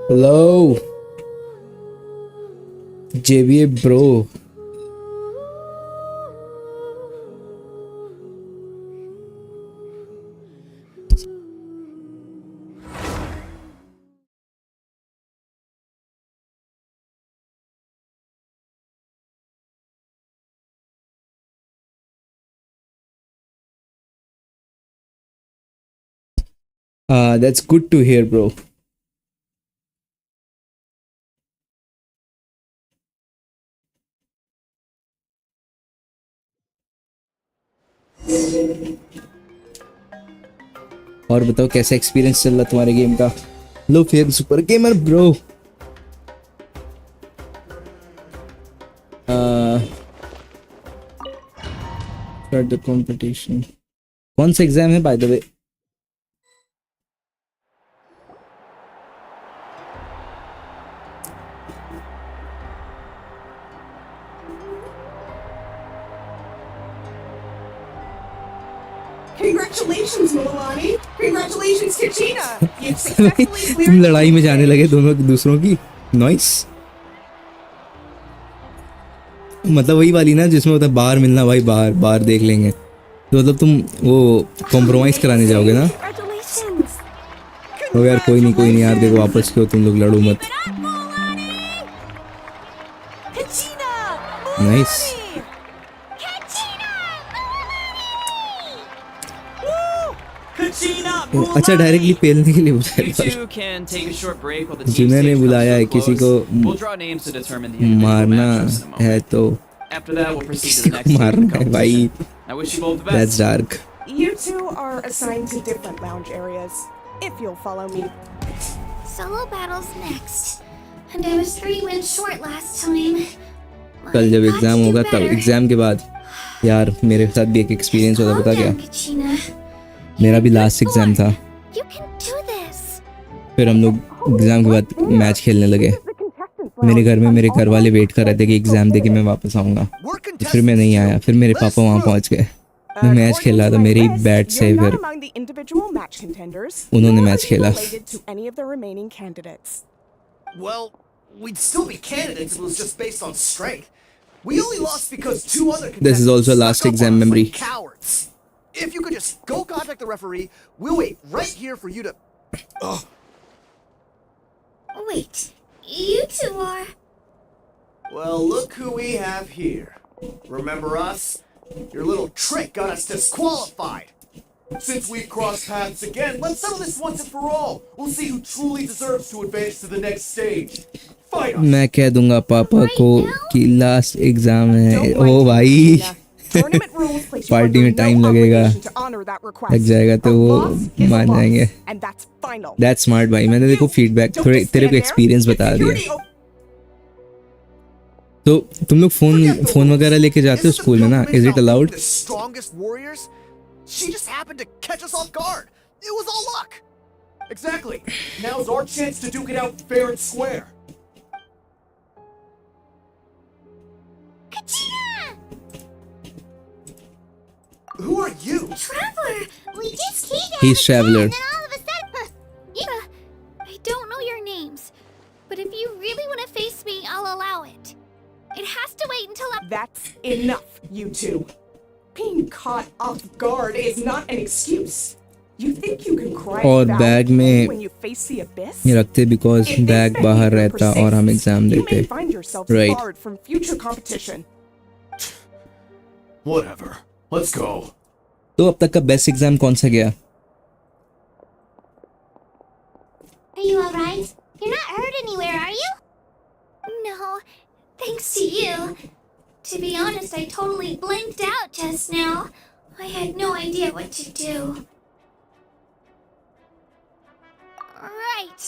Hello, JBA bro. That's good to hear, bro. और बताओ कैसा एक्सपीरियंस चल रहा तुम्हारे गेम का? लो फेयर super gamer bro. Start the competition. कौन सा एग्जाम है by the way? Congratulations, Milani. Congratulations, Kachina. You've successfully cleared. तुम लड़ाई में जाने लगे दोनों दूसरों की. नाइस. मतलब वही वाली ना जिसमें होता है बाहर मिलना भाई, बाहर बाहर देख लेंगे. तो मतलब तुम वो कॉम्प्रोमाइज कराने जाओगे ना? तो यार कोई नहीं यार, देखो वापस क्यों तुम लोग लड़ो मत. नाइस. अच्छा डायरेक्टली पेलने के लिए बुलाया. जिन्होंने बुलाया है किसी को मारना है तो किसी को मारना है भाई. That's dark. You two are assigned to different lounge areas. If you'll follow me. Solo battles next. And I was 3 wins short last time. कल जब एग्जाम होगा तब एग्जाम के बाद यार मेरे साथ भी एक एक्सपीरियंस होता. पता क्या, मेरा भी लास्ट एग्जाम था. फिर हम लोग एग्जाम के बाद मैच खेलने लगे. मेरे घर में मेरे घर वाले वेट कर रहे थे कि एग्जाम दे के मैं वापस आऊँगा. फिर मैं नहीं आया. फिर मेरे पापा वहाँ पहुँच गए. मैं मैच खेल रहा था मेरे ही बैट से. फिर उन्होंने मैच खेला. Well, we'd still be candidates if it was just based on strength. We only lost because 2 other contenders. This is also last stuck up exam on us memory. like cowards. If you could just go contact the referee, we'll wait right here for you to. Ugh. Wait, you two are. Well, look who we have here. Remember us? Your little trick got us disqualified. Since we've crossed paths again, let's settle this once and for all. We'll see who truly deserves to advance to the next stage. Fight us. मैं कह दूंगा पापा को कि last exam है. ओ भाई party में time लगेगा, लग जाएगा तो वो मान जाएंगे. दैट्स स्मार्ट भाई. मैंने देखो फीडबैक थोड़े तेरे को एक्सपीरियंस बता दिया. तो तुम लोग फोन वगैरह लेके जाते हो स्कूल में ना? Is it allowed? She just happened to catch us off guard. It was all luck. Exactly. Now's our chance to duke it out fair and square. Kachina! Who are you? Traveler! We just came down He's the Traveler. and then all of a sudden... I don't know your names, but if you really want to face me, I'll allow it. It has to wait until I'm... That's enough, you two. Being caught off guard is not an excuse. You think you can cry और about bag में when you face the abyss? ये रखते because If this bag venue बाहर रहता persists, और हम exam you देते. may find yourself Right. barred from future competition. Whatever. Let's go. तो अब तक का बेस्ट एग्जाम कौन सा गया? Are you alright? You're not hurt anywhere, are you? No, thanks to you. To be honest, I totally blanked out just now. I had no idea what to do. Right.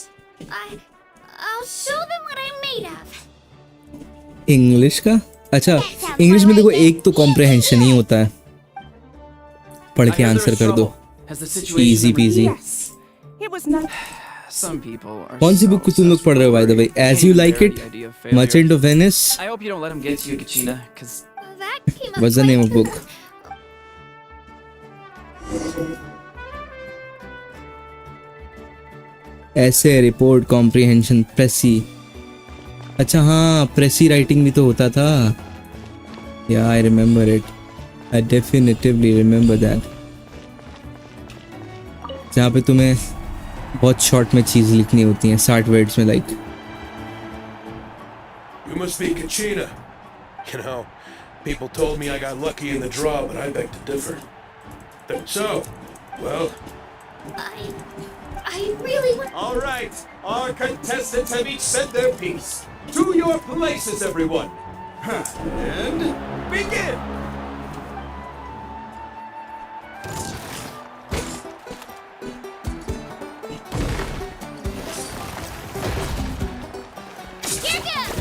I'll show them what I'm made of. English का? अच्छा English में देखो एक तो comprehension ही होता है. पढ़ के आंसर कर दो. Easy PG. Yes. It was not. Some people are. कौन सी बुक तुम लोग पढ़ रहे हो by the way? As you like it, merchant of Venice. I hope you don't let him get to you, Kachina, because That came up What's the quite name of book? ऐसे report comprehension प्रेसी, अच्छा हाँ प्रेसी writing भी तो होता था। या I remember it, I definitively remember that, जहाँ पे तुम्हें बहुत शॉर्ट में चीज़ लिखनी होती हैं 60 वर्ड्स में like. You must be Kachina. You know, people told me I got lucky in the draw, but I beg to differ. So, well, I really want. All right, our contestants have each said their piece. To your places, everyone. And begin. Here goes.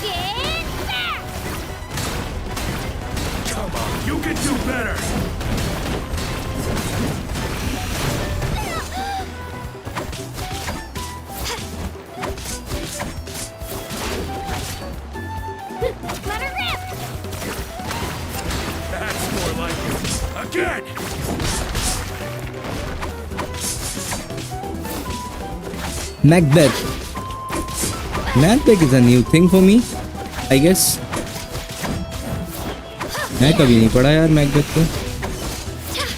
Get back. come on, you can do better. Let her rip. That's more like it. Again. Macbeth. Macbeth is a new thing for me, I guess. मैं कभी नहीं पढ़ा यार Macbeth को। Shabam.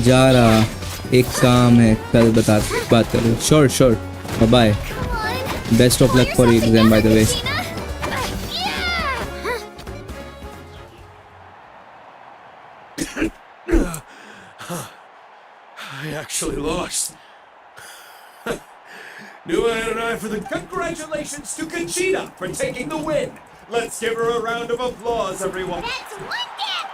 जा रहा, एक काम है, कल बात करो। Sure sure, bye. Come on. Best of luck Pull for yourself exam by the way. together, Gina. Yeah. I actually lost. Knew I had an eye for the. Congratulations to Kachina for taking the win. Let's give her a round of applause, everyone. That's one gap.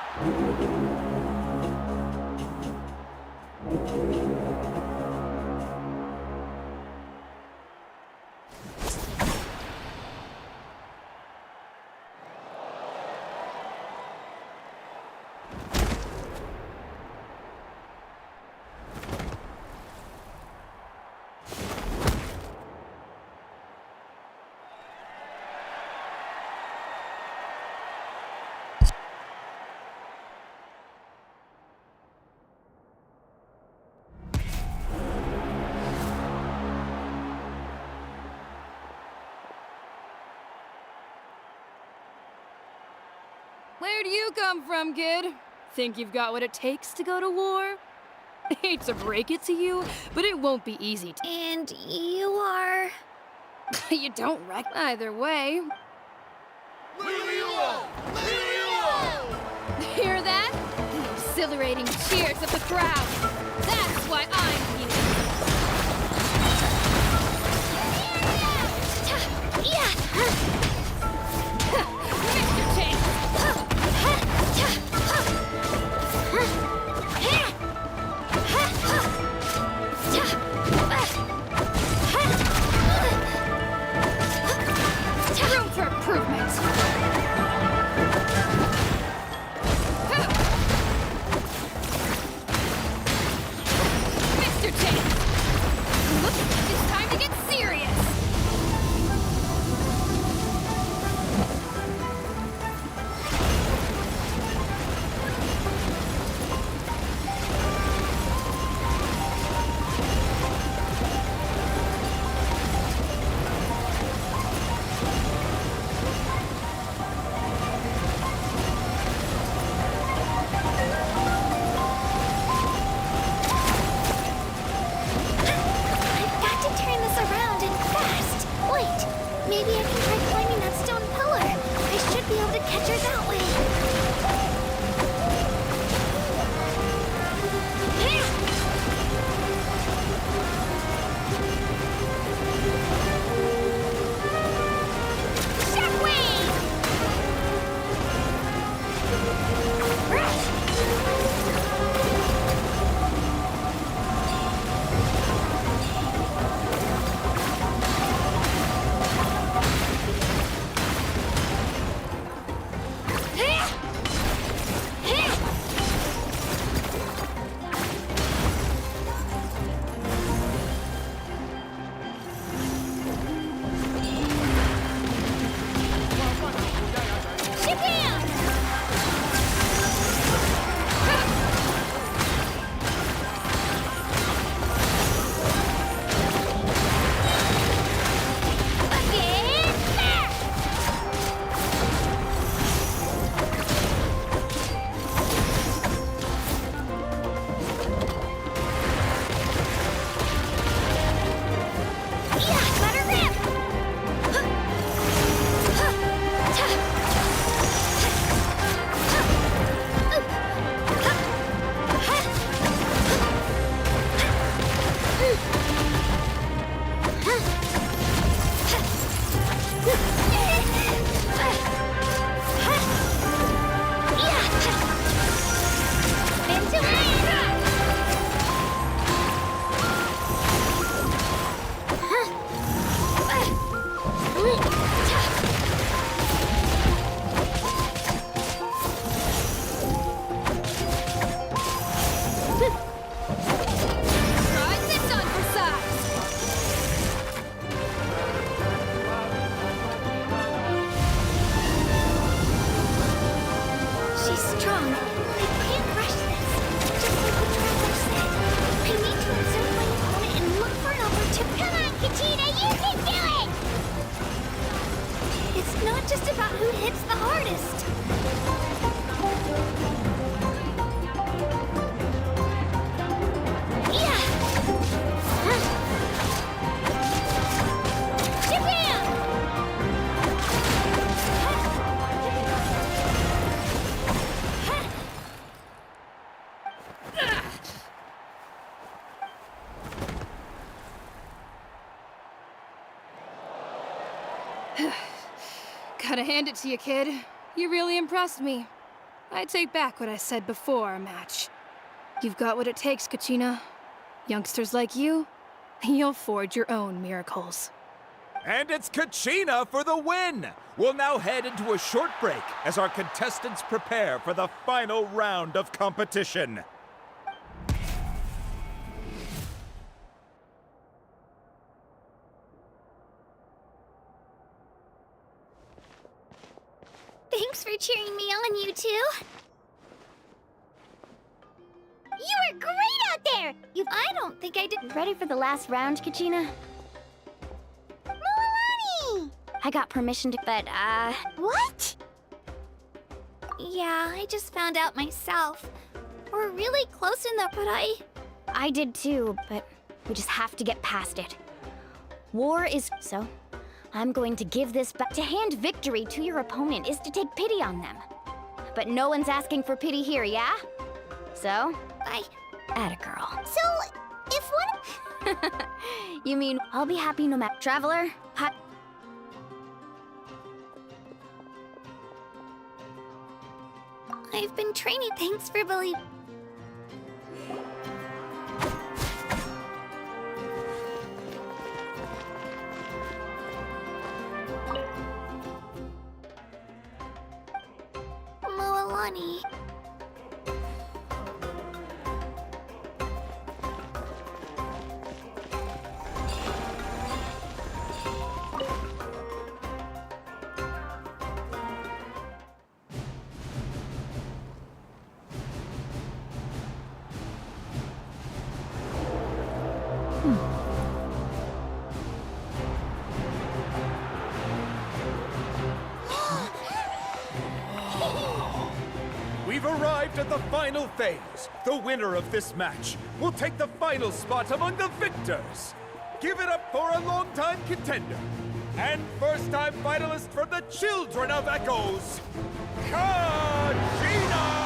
Where do you come from, kid? Think you've got what it takes to go to war? Hate to break it to you, but it won't be easy. And you are. You don't wreck either way. Hear that? The exhilarating cheers of the crowd. That's why I'm here. Yeah. Mr. Chance. Room for improvement. just about who hits the hardest. Yeah! Shabam! Gotta hand it to you, kid. You really impressed me. I take back what I said before our match. You've got what it takes, Kachina. Youngsters like you, you'll forge your own miracles. And it's Kachina for the win! We'll now head into a short break as our contestants prepare for the final round of competition. Thanks for cheering me on, you two. You were great out there! I don't think I did. Ready for the last round, Kachina? Milani! I got permission to, but, What? Yeah, I just found out myself. We're really close in the, but I did too, but we just have to get past it. War is, so I'm going to give this back. To hand victory to your opponent is to take pity on them. But no one's asking for pity here, yeah? So, atta girl. So, if one... You mean, I'll be happy no matter... Traveler, I've been training. Thanks for believing. Moalani. We've arrived at the final phase. The winner of this match will take the final spot among the victors. Give it up for a longtime contender and first-time finalist from the Children of Echoes, Kachina!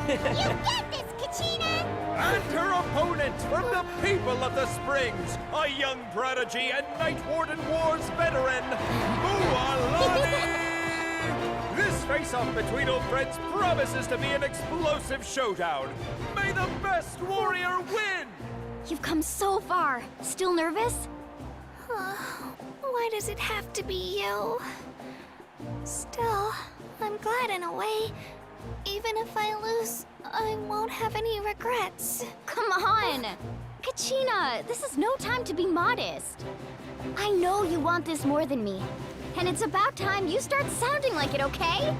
You get this, Kachina! And her opponent from the people of the Springs, a young prodigy and Night Warden Wars veteran, Moalani! This face-off between old friends promises to be an explosive showdown. May the best warrior win! You've come so far. Still nervous? Why does it have to be you? Still, I'm glad in a way. Even if I lose, I won't have any regrets. Come on! Kachina, this is no time to be modest. I know you want this more than me. And it's about time you start sounding like it, okay?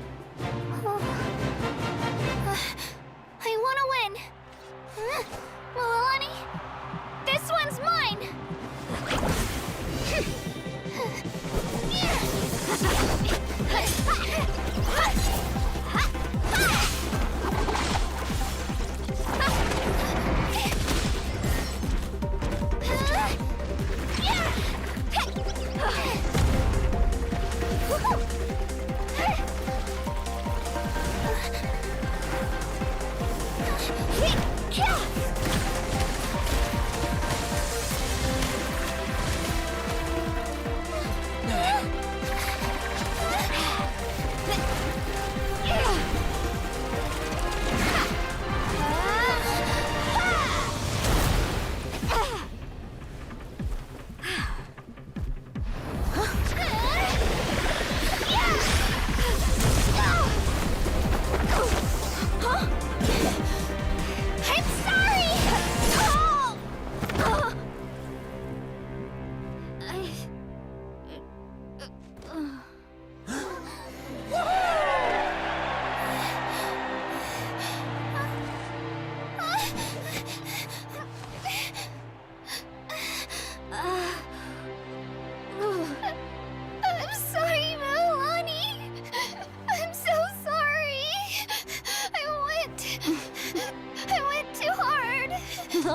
I want to win. Milani, this one's mine!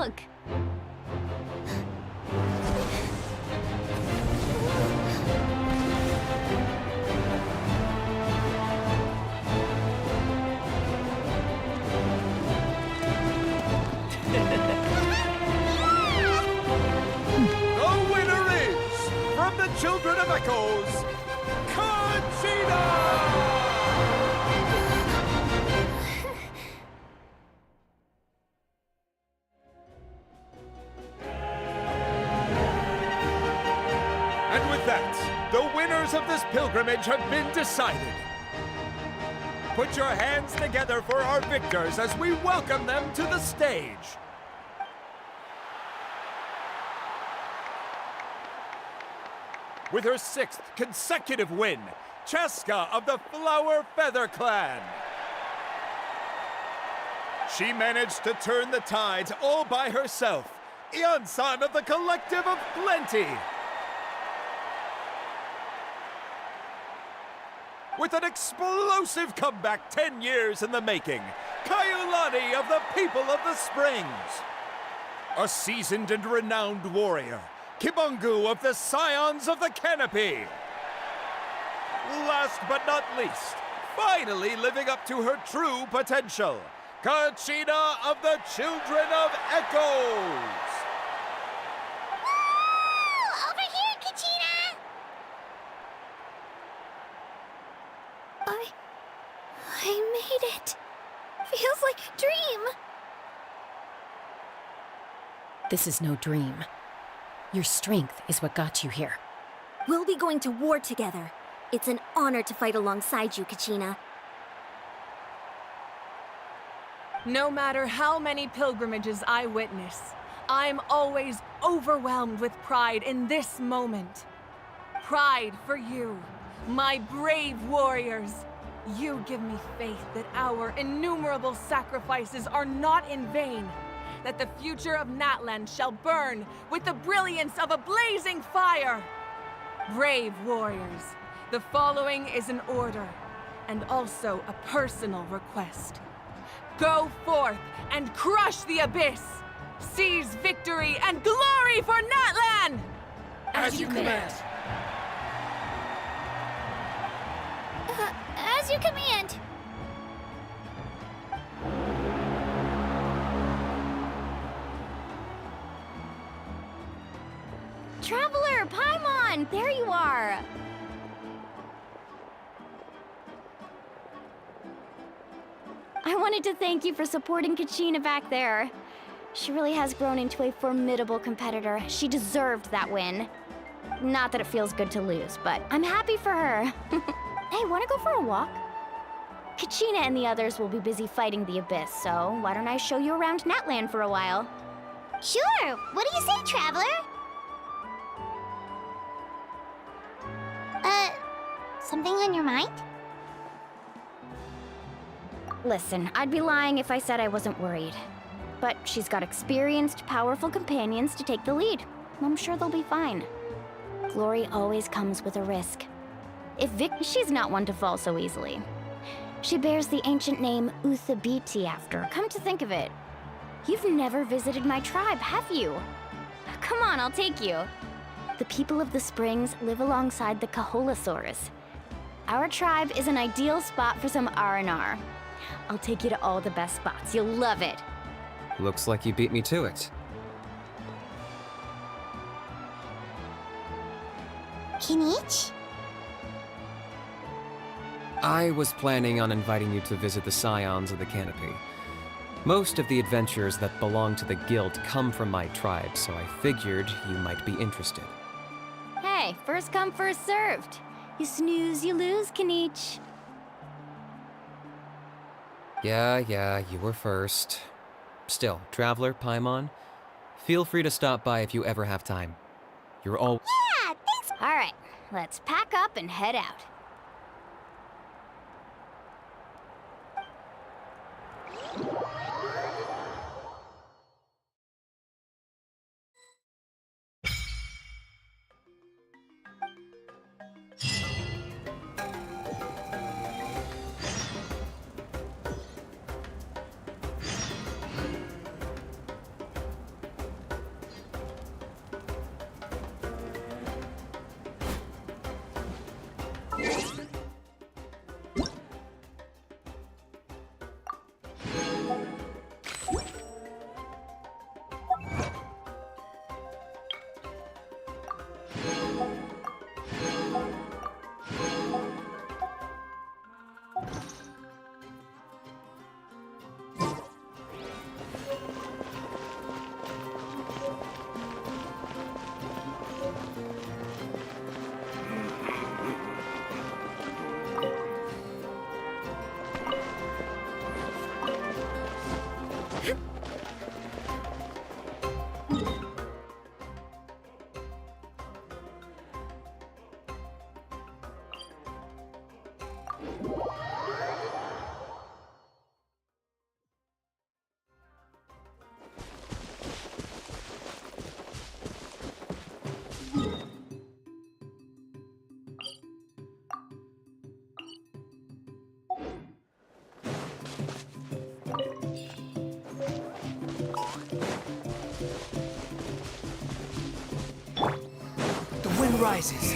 look. The winner is, from the Children of Echoes, Kachina! And with that, the winners of this pilgrimage have been decided. Put your hands together for our victors as we welcome them to the stage. With her 6th consecutive win, Cheska of the Flower Feather Clan. She managed to turn the tides all by herself. Ian-san of the Collective of Plenty. With an explosive comeback 10 years in the making, Kaiulani of the People of the Springs. A seasoned and renowned warrior, Kibangu of the Scions of the Canopy. Last but not least, finally living up to her true potential, Kachina of the Children of Echoes. Woo! Over here, Kachina! I made it. Feels like a dream. This is no dream. Your strength is what got you here. We'll be going to war together. It's an honor to fight alongside you, Kachina. No matter how many pilgrimages I witness, I'm always overwhelmed with pride in this moment. Pride for you, my brave warriors. You give me faith that our innumerable sacrifices are not in vain, that the future of Natlan shall burn with the brilliance of a blazing fire. Brave warriors, the following is an order, and also a personal request. Go forth and crush the abyss! Seize victory and glory for Natlan! As you command. As you command. Traveler, Paimon, there you are. I wanted to thank you for supporting Kachina back there. She really has grown into a formidable competitor. She deserved that win. Not that it feels good to lose, but I'm happy for her. Hey, wanna go for a walk? Kachina and the others will be busy fighting the Abyss, so why don't I show you around Natlan for a while? Sure! What do you say, Traveler? Something on your mind? Listen, I'd be lying if I said I wasn't worried. But she's got experienced, powerful companions to take the lead. I'm sure they'll be fine. Glory always comes with a risk. She's not one to fall so easily. She bears the ancient name Uthabiti after. Come to think of it, you've never visited my tribe, have you? Come on, I'll take you. The people of the Springs live alongside the Kaholasaurus. Our tribe is an ideal spot for some R&R. I'll take you to all the best spots. You'll love it. Looks like you beat me to it. Kinich? I was planning on inviting you to visit the Scions of the Canopy. Most of the adventures that belong to the guild come from my tribe, so I figured you might be interested. Hey, first come, first served. You snooze, you lose, Kinich. Yeah, you were first. Still, Traveler, Paimon, feel free to stop by if you ever have time. You're all— Yeah, thanks! Alright, let's pack up and head out. rises.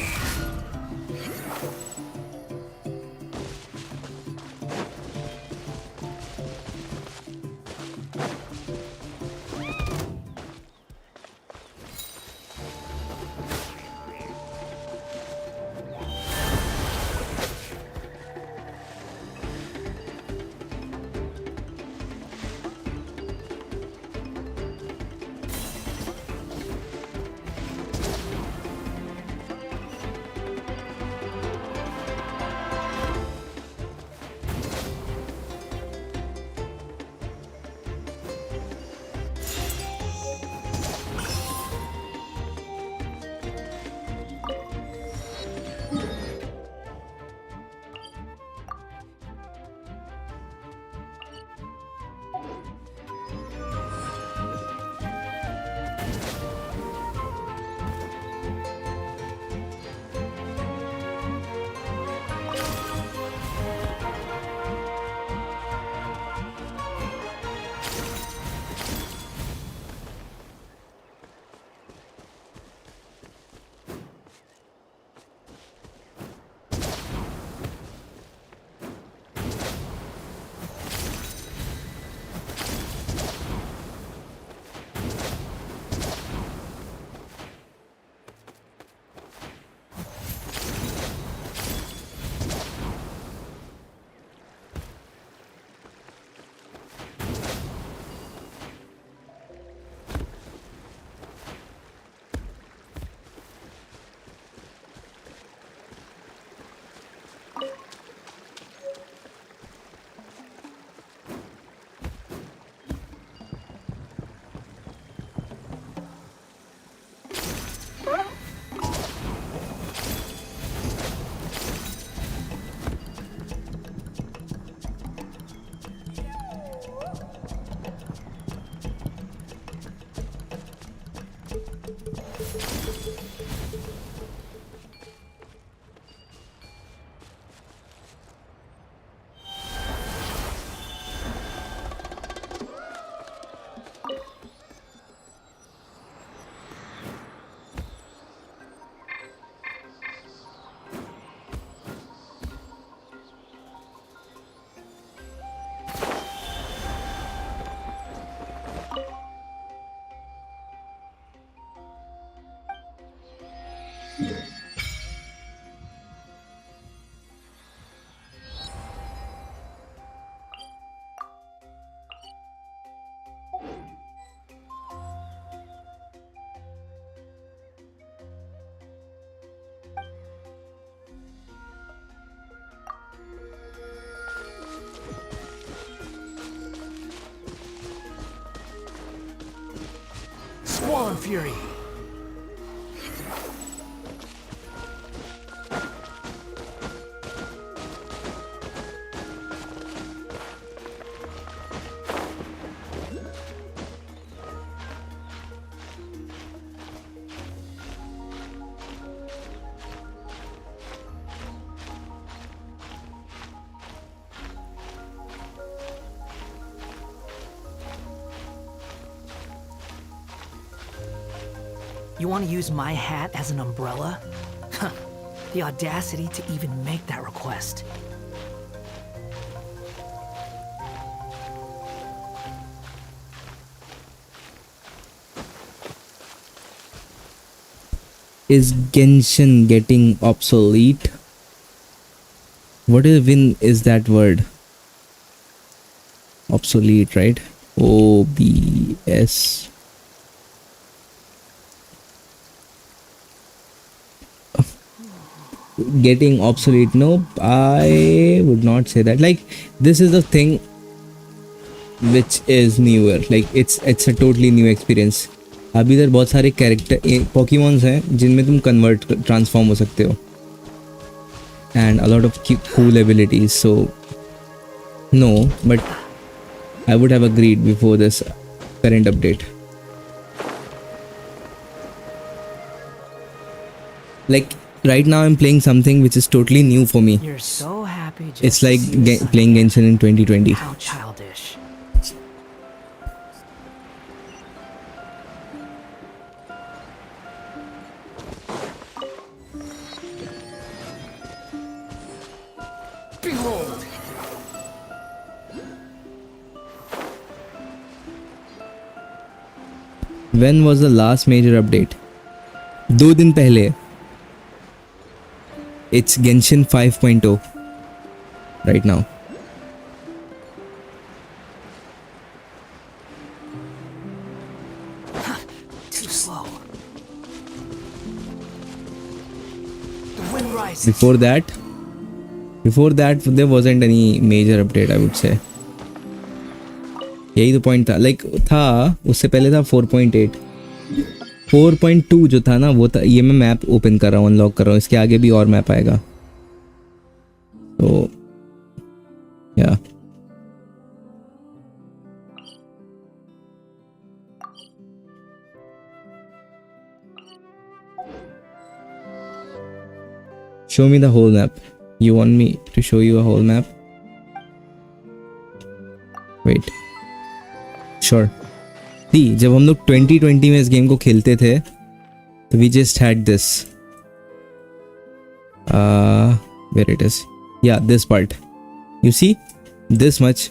Squall Fury. You want to use my hat as an umbrella? Huh. The audacity to even make that request. Is Genshin getting obsolete? What even is that word? Obsolete, right? OBS. Getting obsolete? No, I would not say that. Like, this is the thing which is newer. Like, it's a totally new experience. अभी इधर बहुत सारे character Pokémons हैं जिनमें तुम convert transform हो सकते हो and a lot of cool abilities. So no, but I would have agreed before this current update. Like right now I'm playing something which is totally new for me. You're so happy. It's like playing Genshin in 2020. How childish. When was the last major update? 2 दिन पहले. It's Genshin 5.0 right now. Too slow. The wind rises. Before that there wasn't any major update, I would say. यही तो point था. Like था उससे पहले था 4.8. 4.2 जो था ना वो था. ये मैं मैप ओपन कर रहा हूँ, अनलॉक कर रहा हूँ. इसके आगे भी और मैप आएगा. तो या show me the whole map. You want me to show you a whole map? Wait. Sure. See, जब हम लोग 2020 में इस गेम को खेलते थे तो we just had this. Where it is? Yeah, this part. You see, this much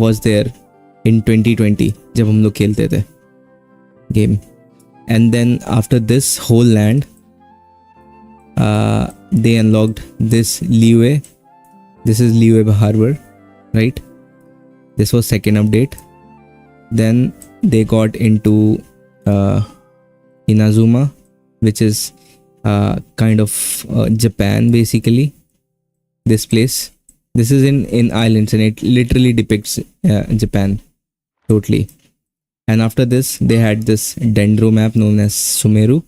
was there in 2020 जब हम लोग खेलते थे game. And then after this whole land, they unlocked this Liyue. This is Liyue Harbor, right? This was second update. Then they got into Inazuma, which is kind of Japan basically. This place. This is in islands and it literally depicts Japan totally. And after this they had this dendro map known as Sumeru,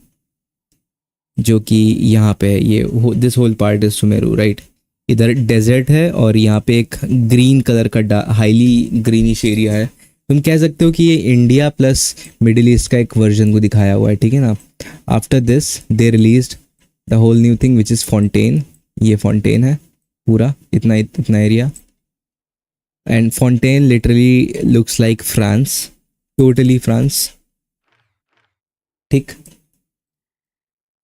जो कि यहाँ पे ये this whole part is Sumeru, right. इधर desert है और यहाँ पे एक ग्रीन कलर का हाईली ग्रीनिश एरिया है. तुम कह सकते हो कि ये इंडिया प्लस मिडिल ईस्ट का एक वर्जन को दिखाया हुआ है, ठीक है ना. After this they released the whole new thing which is Fontaine. ये फॉन्टेन है पूरा इतना area. And Fontaine literally looks like France, totally France, ठीक.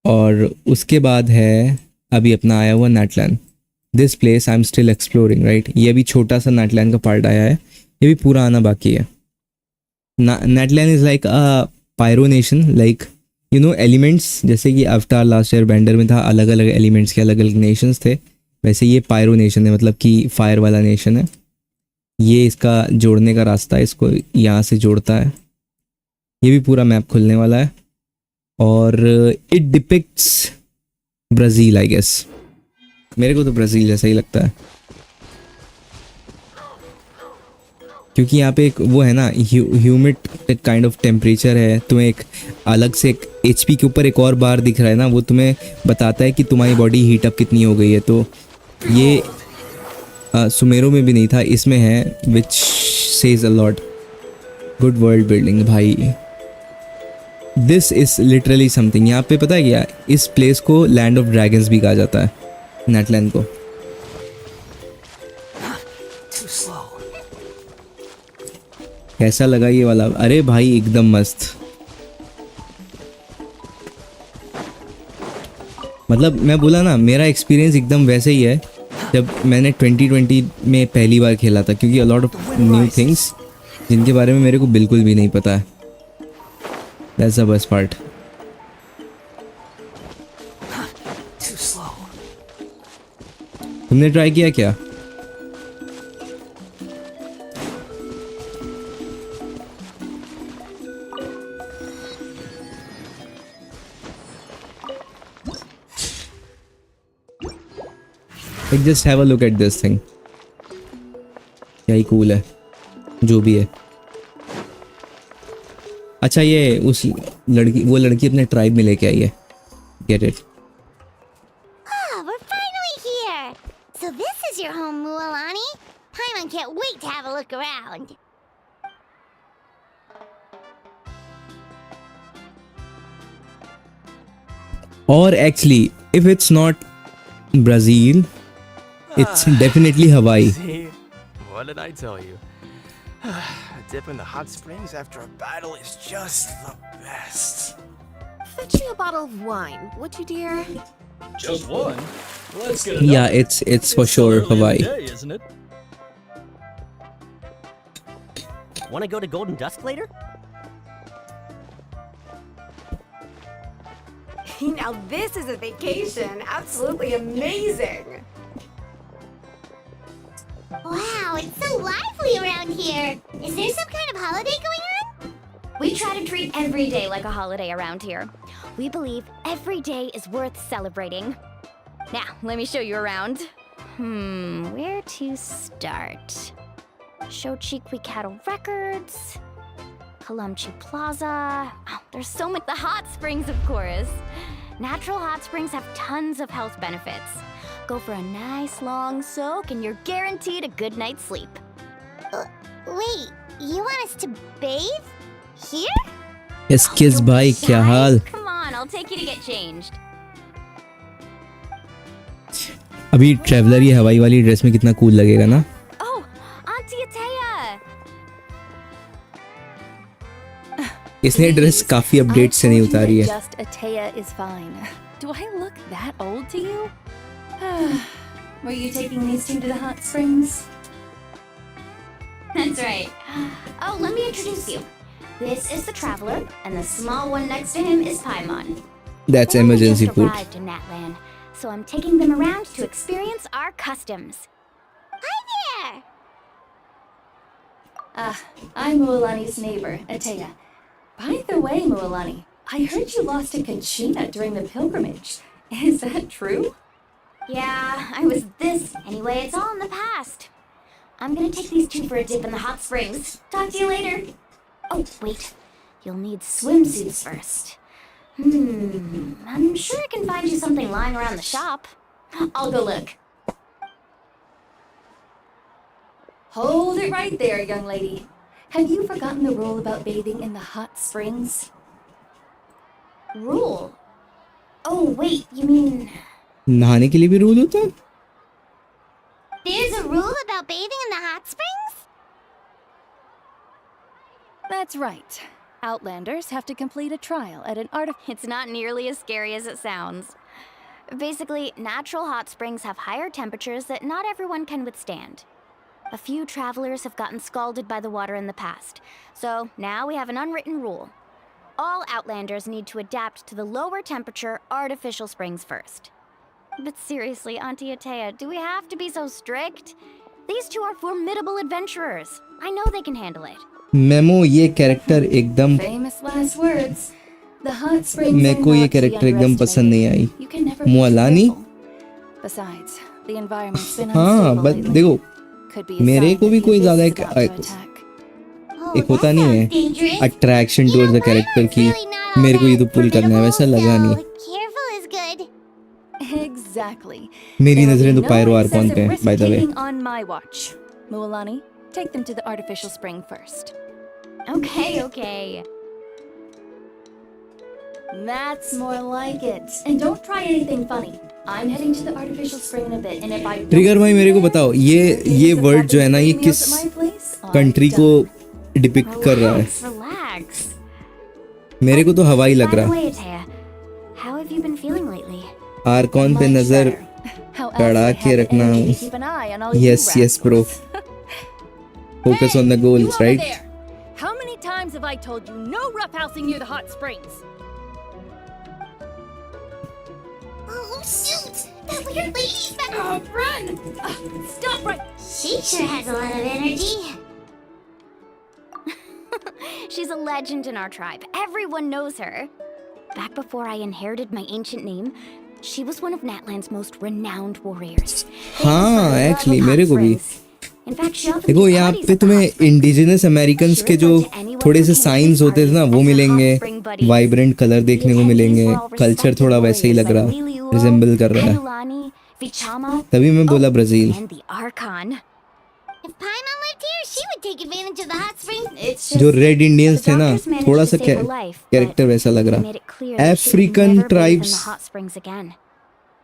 और उसके बाद है अभी अपना आया हुआ Natlan. This place I am still exploring, right. ये अभी छोटा सा नाटलैन का पार्ट आया है, ये भी पूरा आना बाकी है. Natlan is like a pyro nation, like you know elements. जैसे कि अवतार लास्ट ईयर बेंडर में था, अलग अलग एलिमेंट्स के अलग अलग नेशंस थे, वैसे ये पायरो नेशन है, मतलब कि फायर वाला नेशन है. ये इसका जोड़ने का रास्ता है, इसको यहाँ से जोड़ता है. ये भी पूरा मैप खुलने वाला है. और it depicts Brazil, I guess. मेरे को तो ब्राज़ील जैसा ही लगता है, क्योंकि यहाँ पे एक वो है ना ह्यूमिड काइंड ऑफ टेम्परेचर है. तुम्हें एक अलग से एक HP के ऊपर एक और बार दिख रहा है ना, वो तुम्हें बताता है कि तुम्हारी बॉडी हीट अप कितनी हो गई है. तो ये सुमेरो में भी नहीं था, इसमें है, which says a lot. Good world building भाई. This is literally something. यहाँ पे पता है क्या, इस प्लेस को लैंड ऑफ ड्रैगन्स भी कहा जाता है, नेटलैंड को. कैसा लगा ये वाला? अरे भाई एकदम मस्त. मतलब मैं बोला ना, मेरा एक्सपीरियंस एकदम वैसे ही है जब मैंने 2020 में पहली बार खेला था, क्योंकि a lot of new things जिनके बारे में मेरे को बिल्कुल भी नहीं पता है. That's the best part. तुमने ट्राई किया क्या? Like just have a look at this thing. क्या ही cool है, जो भी है. अच्छा, ये उस वो लड़की अपने ट्राइब में लेके आई है. Get it. We're finally here. So this is your home, Mualani. Paimon can't wait to have a look around. Or actually, if it's not Brazil, it's definitely Hawaii. See? What did I tell you? A dip in the hot springs after a battle is just the best. Fetch you a bottle of wine, would you, dear? Just one? Let's get it Yeah, up. it's for sure still early in the Hawaii. day, isn't it? Want to go to Golden Dusk later? Now this is a vacation. Absolutely amazing. Wow, it's so lively around here. Is there some kind of holiday going on? We try to treat every day like a holiday around here. We believe every day is worth celebrating. Now, let me show you around. Where to start? Shochikwi Cattle Records, Kalumchi Plaza. Oh, there's so much. The hot springs, of course. Natural hot springs have tons of health benefits. Go for a nice long soak and you're guaranteed a good night's sleep. Wait, you want us to bathe? Here? Excuse भाई क्या हाल? Come on, I'll take you to get changed. अभी traveller ये हवाई वाली dress में कितना cool लगेगा ना? Oh, Auntie Atea! इसने ड्रेस काफी अपडेट से नहीं उतारी है. Just Atea is fine. Do I look that old to you? Were you taking these two to the hot springs? That's right. Oh, let me introduce you. This is the Traveler, and the small one next to him is Paimon. That's They only emergency just food. arrived in Natlan, so I'm taking them around to experience our customs. Hi there! I'm Mualani's neighbor, Atea. By the way, Mualani, I heard you lost a Kachina during the pilgrimage. Is that true? Yeah, I was this. Anyway, it's all in the past. I'm gonna take these two for a dip in the hot springs. Talk to you later. Oh, wait. You'll need swimsuits first. I'm sure I can find you something lying around the shop. I'll go look. Hold it right there, young lady. Have you forgotten the rule about bathing in the hot springs? Rule? Oh, wait, you mean... नहाने के लिए भी rule होता है? There's a rule about bathing in the hot springs? That's right. Outlanders have to complete a trial at an It's not nearly as scary as it sounds. Basically, natural hot springs have higher temperatures that not everyone can withstand. A few travelers have gotten scalded by the water in the past, so now we have an unwritten rule. All Outlanders need to adapt to the lower temperature artificial springs first. But seriously, Auntie Atea, do we have to be so strict? These two are formidable adventurers. I know they can handle it. Memo ये character एकदम famous last words. The hot springs मेरे को ये character एकदम पसंद नहीं आई. मुअलानी? Besides, the environment's been हाँ, unstable but lately. देखो Could be a मेरे sign को भी that कोई he ज़्यादा is एक about to attack. एक होता नहीं है अट्रैक्शन टुवर्ड्स द कैरेक्टर की मेरे को ये तो पुल करना है वैसा लगा नहीं. Careful is good. Exactly. मेरी नजरें तो No पायरो आर्कॉन excessive पे हैं, by the way. risk-taking on my watch. Mualani, take them to the artificial spring first. Okay. That's more like it. And don't try anything funny. I'm heading to the artificial spring in a bit, and if I don't trigger भाई मेरे को बताओ ये word जो है ना ये किस कंट्री को डिपिक्ट कर रहा है? Relax. मेरे को तो हवाई लग By the रहा. way, Atea, how have you been feeling lately? Arcon पे नजर गड़ा के रखना. keep an eye on all you Yes bro. Focus on the goals, right? there. How many times have I told you no roughhousing near the hot springs? Oh, shoot! That weird lady's back! Run! Stop right! She sure has a lot of energy. She's a legend in our tribe. Everyone knows her. Back before I inherited my ancient name, she was one of Natlan's most renowned warriors. हाँ actually मेरे को भी. In fact, she often देखो यहाँ पे तुम्हें indigenous Americans के जो थोड़े से साइंस होते थे ना वो मिलेंगे, वाइब्रेंट कलर देखने को मिलेंगे, कल्चर थोड़ा वैसे ही लग रहा, रिजेंबल कर रहा है. तभी मैं बोला Brazil. and the Archon. If Paimon lived here, she would take advantage of the hot springs. जो रेड इंडियंस थे ना थोड़ा सा कैरेक्टर वैसा लग रहा. अफ्रीकन ट्राइब्स,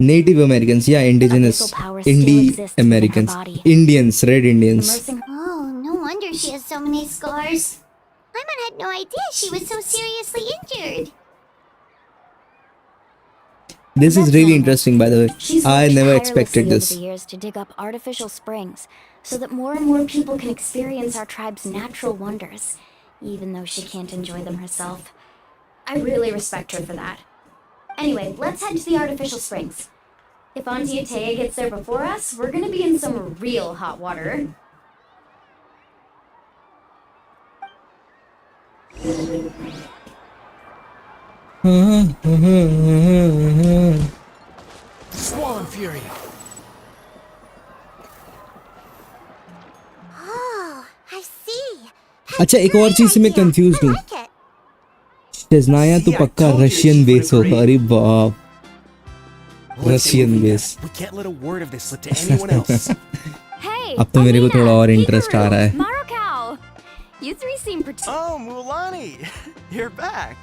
नेटिव अमेरिकन्स या इंडिजिनस इंडी Americans, Indians, red Indians. Oh, no wonder she has so many scars. Paimon had no idea she was so seriously injured. This is really interesting, by the way. She's I worked never tirelessly expected over this. the years to dig up artificial springs so that more and more people can experience our tribe's natural wonders, even though she can't enjoy them herself. I really respect her for that. Anyway, let's head to the artificial springs. If Auntie Atea gets there before us, we're gonna be in some real hot water. Swollen Fury. Oh, I see. अच्छा एक और चीज से मैं confuse हूँ. शेज़नाया तो पक्का Russian base होगा. अरे बाप. Russian base. We can't let a word of this slip to anyone else. Hey, अब तो मेरे को थोड़ा और इंटरेस्ट आ रहा है. Marukow! You three seem Oh, Mulani! You're back.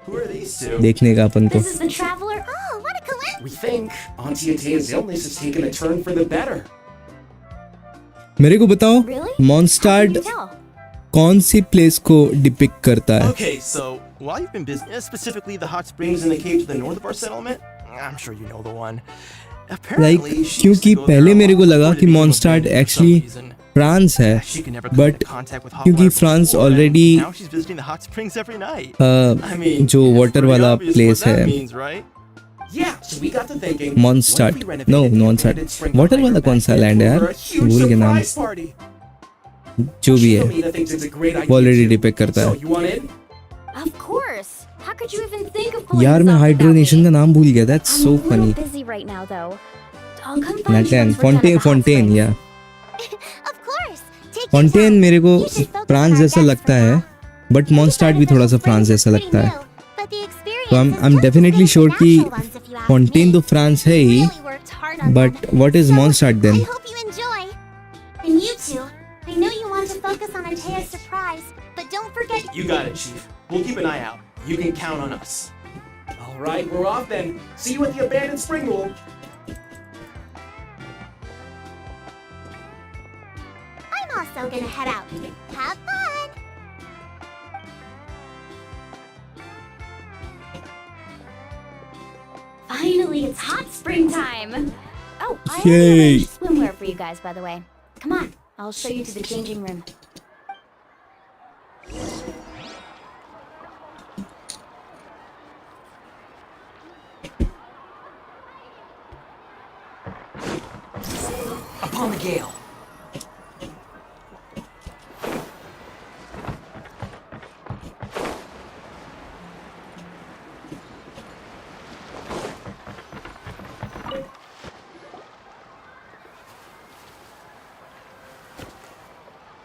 Who are these two? देखने का अपन को. This is the traveler. Oh, what a coincidence! We think Auntie Atea's illness has taken a turn for the better. मेरे को बताओ. मॉन्स्टार्ड कौन सी place को depict करता है? Okay, so while you've been busy, specifically the hot springs in the cave to the north of our settlement, I'm sure you know the one. Like, क्योंकि पहले मेरे को लगा कि मॉन्स्टार्ड एक्चुअली फ्रांस है, बट क्योंकि फ्रांस ऑलरेडी जो water वाला प्लेस है मॉन्स्टार्ड. नो मॉन्स्टार्ड वाटर वाला कौन सा लैंड है यार, भूल गया नाम. जो भी है वो ऑलरेडी डिपिक्ट करता है. Of course. How could you even think of pulling यार this मैं off without हाइड्रोनेशन me? का नाम भूल गया. That's I'm so a little funny. busy right now, though. I'll come find you नैटलैंड once we're done at the hot Fontaine springs. या Of course. Take your Fontaine time. मेरे को You should focus France on our जैसा guests लगता for है, now. But मॉन्स्टार्ड भी थोड़ा सा France जैसा लगता है. But the experience तो is I'm just definitely as good sure as the कि natural ones, if you ask Fontaine me. तो फ्रांस है ही, Really worked hard on but that. What is Mondstadt then? I hope you enjoy. And you two, I know you want to focus on Atea's surprise, but don't forget. You got it, Chief. We'll keep an eye out. You can count on us. All right, we're off then. See you at the abandoned spring room. I'm also gonna head out. Have fun. Finally, it's hot spring time. Oh, I Yay. already arranged swimwear for you guys, by the way. Come on, I'll show you to the changing room. Upon the gale.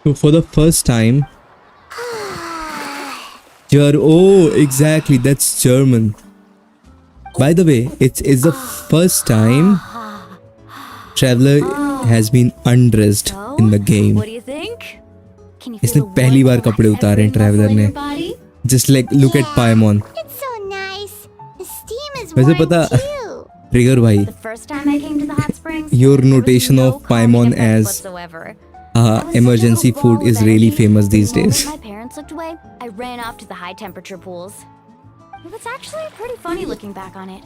So for the first time, oh exactly, that's German. By the way, it's the first time Traveler has been undressed in the game. What do you think? Can you इसने feel the पहली बार warmth of कपड़े that उतारे हैं every traveller muscle in ने. your body? Just like look at Paimon. It's so nice. The steam is वैसे warm पता too. Trigger भाई, The first time I came to the hot springs, your there was notation no of Paimon calming effect as whatsoever. I was such a emergency little food ball is of really energy. famous these The moment days. my parents looked away, I ran off to the high temperature pools. It was actually pretty funny looking back on it.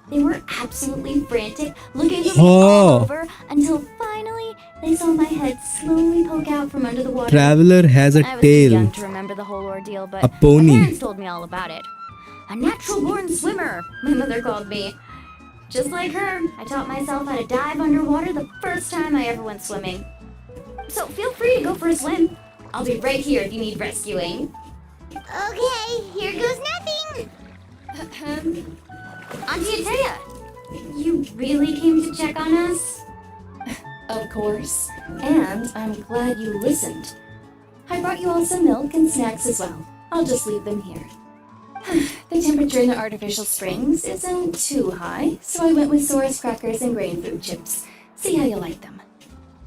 They were absolutely frantic, looking for me all Oh. over, until finally they saw my head slowly poke out from under the water. Traveler has a I was too tail. young to remember the whole ordeal, but A pony. my parents told me all about it. A natural-born swimmer, my mother called me. Just like her, I taught myself how to dive underwater the first time I ever went swimming. So feel free to go for a swim. I'll be right here if you need rescuing. Okay, here goes nothing. Auntie Atea, you really came to check on us? Of course. And I'm glad you listened. I brought you all some milk and snacks as well. I'll just leave them here. The temperature in the artificial springs isn't too high, so I went with Sora's crackers and grain food chips. See how you like them.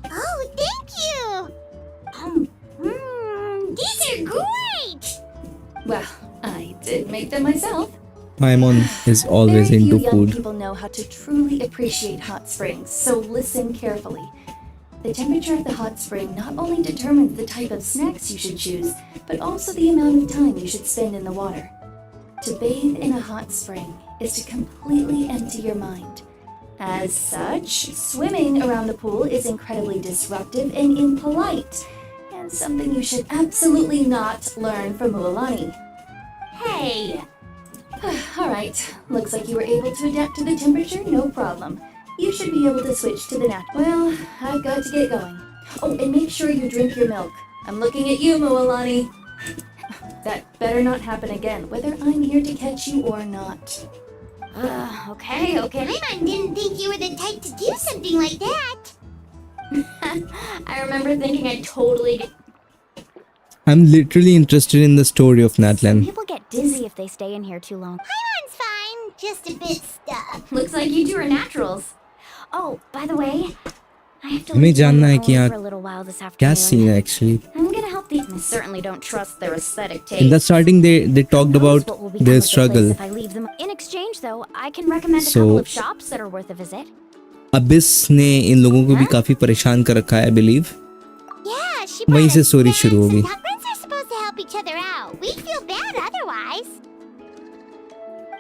Oh, thank you. These are great. Well, I did make them myself. Paimon is always Very into few young food. people know how to truly appreciate hot springs, so listen carefully. The temperature of the hot spring not only determines the type of snacks you should choose, but also the amount of time you should spend in the water. To bathe in a hot spring, is to completely empty your mind. As such, swimming around the pool is incredibly disruptive and impolite, and something you should absolutely not learn from Mualani. Hey! Alright, looks like you were able to adapt to the temperature, no problem. You should be able to switch to the nat. Well, I've got to get going. Oh, and make sure you drink your milk. I'm looking at you, Mualani. That better not happen again, whether I'm here to catch you or not. Okay. My mom didn't think you were the type to do something like that. I remember thinking I'd totally get... I'm literally interested in the story of Natlan. People get dizzy if they stay in here too long. Paimon's fine, just a bit stuck. Looks like you two are naturals. Oh, by the way, I have to हमें leave you on जानना your है own कि यहाँ for a little while this क्या afternoon. scene है actually. I'm gonna help the. I certainly don't trust their aesthetic taste. In the starting, they talked about their struggle. If I leave them in exchange, though, I can recommend a So- couple of shops that are worth a visit. Abish ने इन लोगों को भी काफी परेशान कर रखा है, I believe. Yeah, she वहीं brought से us स्टोरी शुरू होगी. Ducklings are supposed to help each other out. We'd feel bad otherwise.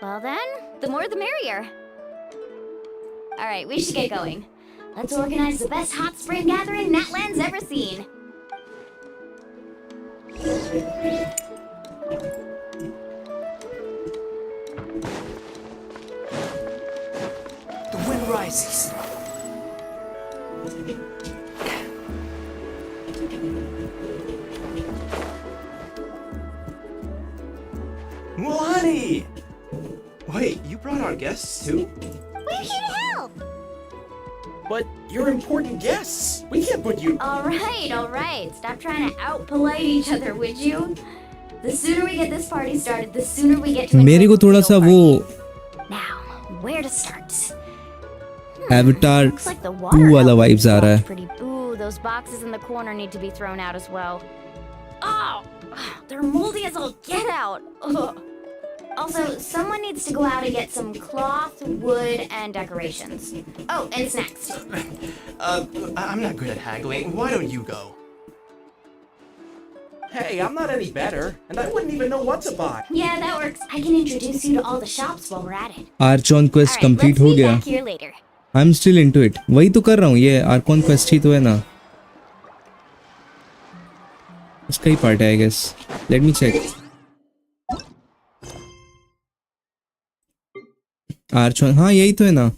Well then, the more the merrier. All right, we should get going. Let's organize the best hot spring gathering Natlan's ever seen. The wind rises. Mualani! Wait, you brought our guests too? We're here to help. But you're important guests. We can't put you. All right. Stop trying to out-polite each other, would you? The sooner we get this party started, the sooner we get to the मेरे को थोड़ा सा वो Now, where to start? Avatar Looks like the 2 water वाला outlet's vibes आ रहा है. pretty. Ooh, those boxes in the corner need to be thrown out as well. Oh, they're moldy as all get out. Ugh. Also, someone needs to go out and get some cloth, wood, and decorations. Oh, and snacks. I'm not good at haggling. Why don't you go? Hey, I'm not any better, and I wouldn't even know what to buy. Yeah, that works. I can introduce you to all the shops while we're at it. Archon quest Alright, complete let's हो meet गया. back here later. I am still into it. वही तो कर रहा हूँ. ये Arcon quest ही तो है ना. उसका ही पार्ट है I guess. Let me check. Archon, हाँ यही तो है ना.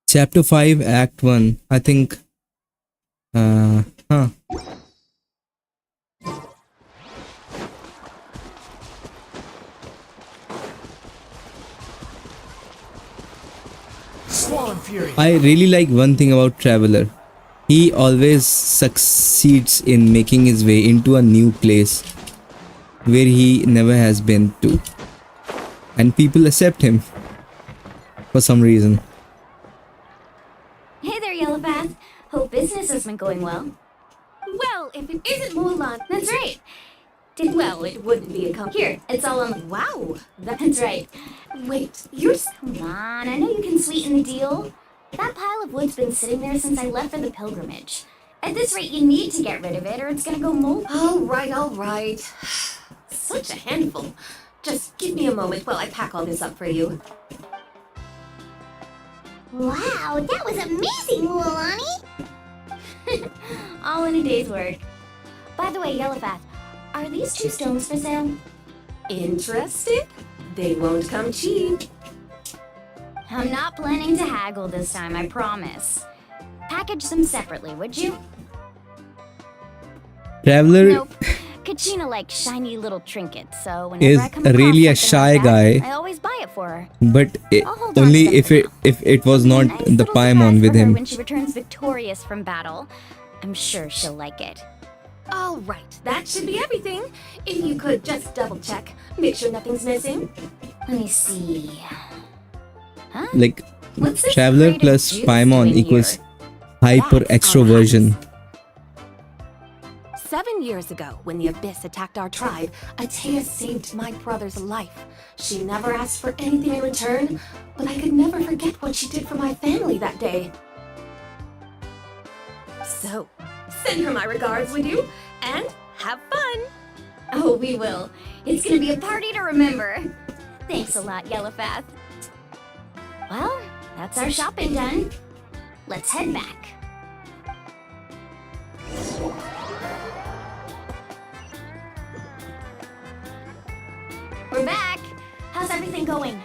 Chapter 5 act 1 I think. हाँ. Swollen fury. I really like one thing about Traveler. He always succeeds in making his way into a new place where he never has been to. And people accept him for some reason. Hey there, Yellowpath. Hope business has been going well. Well, if it isn't Mulan, that's right. Well, it wouldn't be a here. It's all on. Wow, that's right. Wait, come on. I know you can sweeten the deal. That pile of wood's been sitting there since I left for the pilgrimage. At this rate, you need to get rid of it, or it's gonna go mold. All right. Such a handful. Just give me a moment while I pack all this up for you. Wow, that was amazing, Mualani. All in a day's work. By the way, Yellowpath, are these 2 stones for sale? Interested? They won't come cheap. I'm not planning to haggle this time, I promise. Package them separately, would you? Traveler Nope. Kachina likes shiny little trinkets, so whenever is I come across really a something shy like that, guy. I always buy it for her. But I'll hold on only to them if it was not Nice the little Paimon surprise with for her him. when she returns victorious from battle. I'm sure she'll like it. All right, that should be everything. If you could just double check, make sure nothing's missing. Let me see. Huh? Like What's this Traveler crate of plus juice Paimon doing equals here? hyper That's extroversion. 7 years ago, when the Abyss attacked our tribe, Atea saved my brother's life. She never asked for anything in return, but I could never forget what she did for my family that day. So, send her my regards, would you? And have fun! Oh, we will. It's gonna be a party to remember. Thanks a lot, Yellowfast. Well, that's our shopping done. Let's head back. We're back. How's everything going?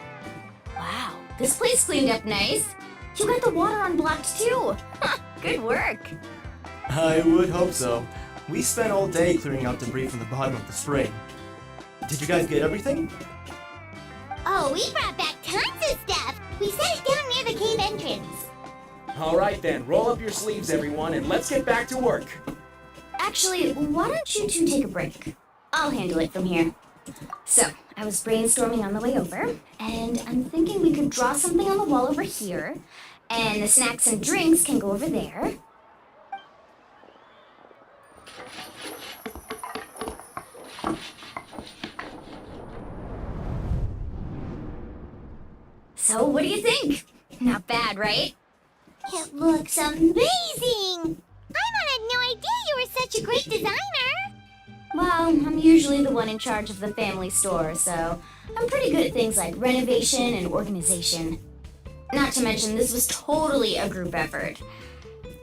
Wow, this place cleaned up nice. You got the water unblocked too. Good work. I would hope so. We spent all day clearing out debris from the bottom of the spring. Did you guys get everything? Oh, we brought back tons of stuff. We set it down near the cave entrance. All right then, roll up your sleeves, everyone, and let's get back to work. Actually, why don't you two take a break? I'll handle it from here. So, I was brainstorming on the way over, and I'm thinking we could draw something on the wall over here, and the snacks and drinks can go over there. So, what do you think? Not bad, right? It looks amazing! I had no idea you were such a great designer! Well, I'm usually the one in charge of the family store, so I'm pretty good at things like renovation and organization. Not to mention, this was totally a group effort.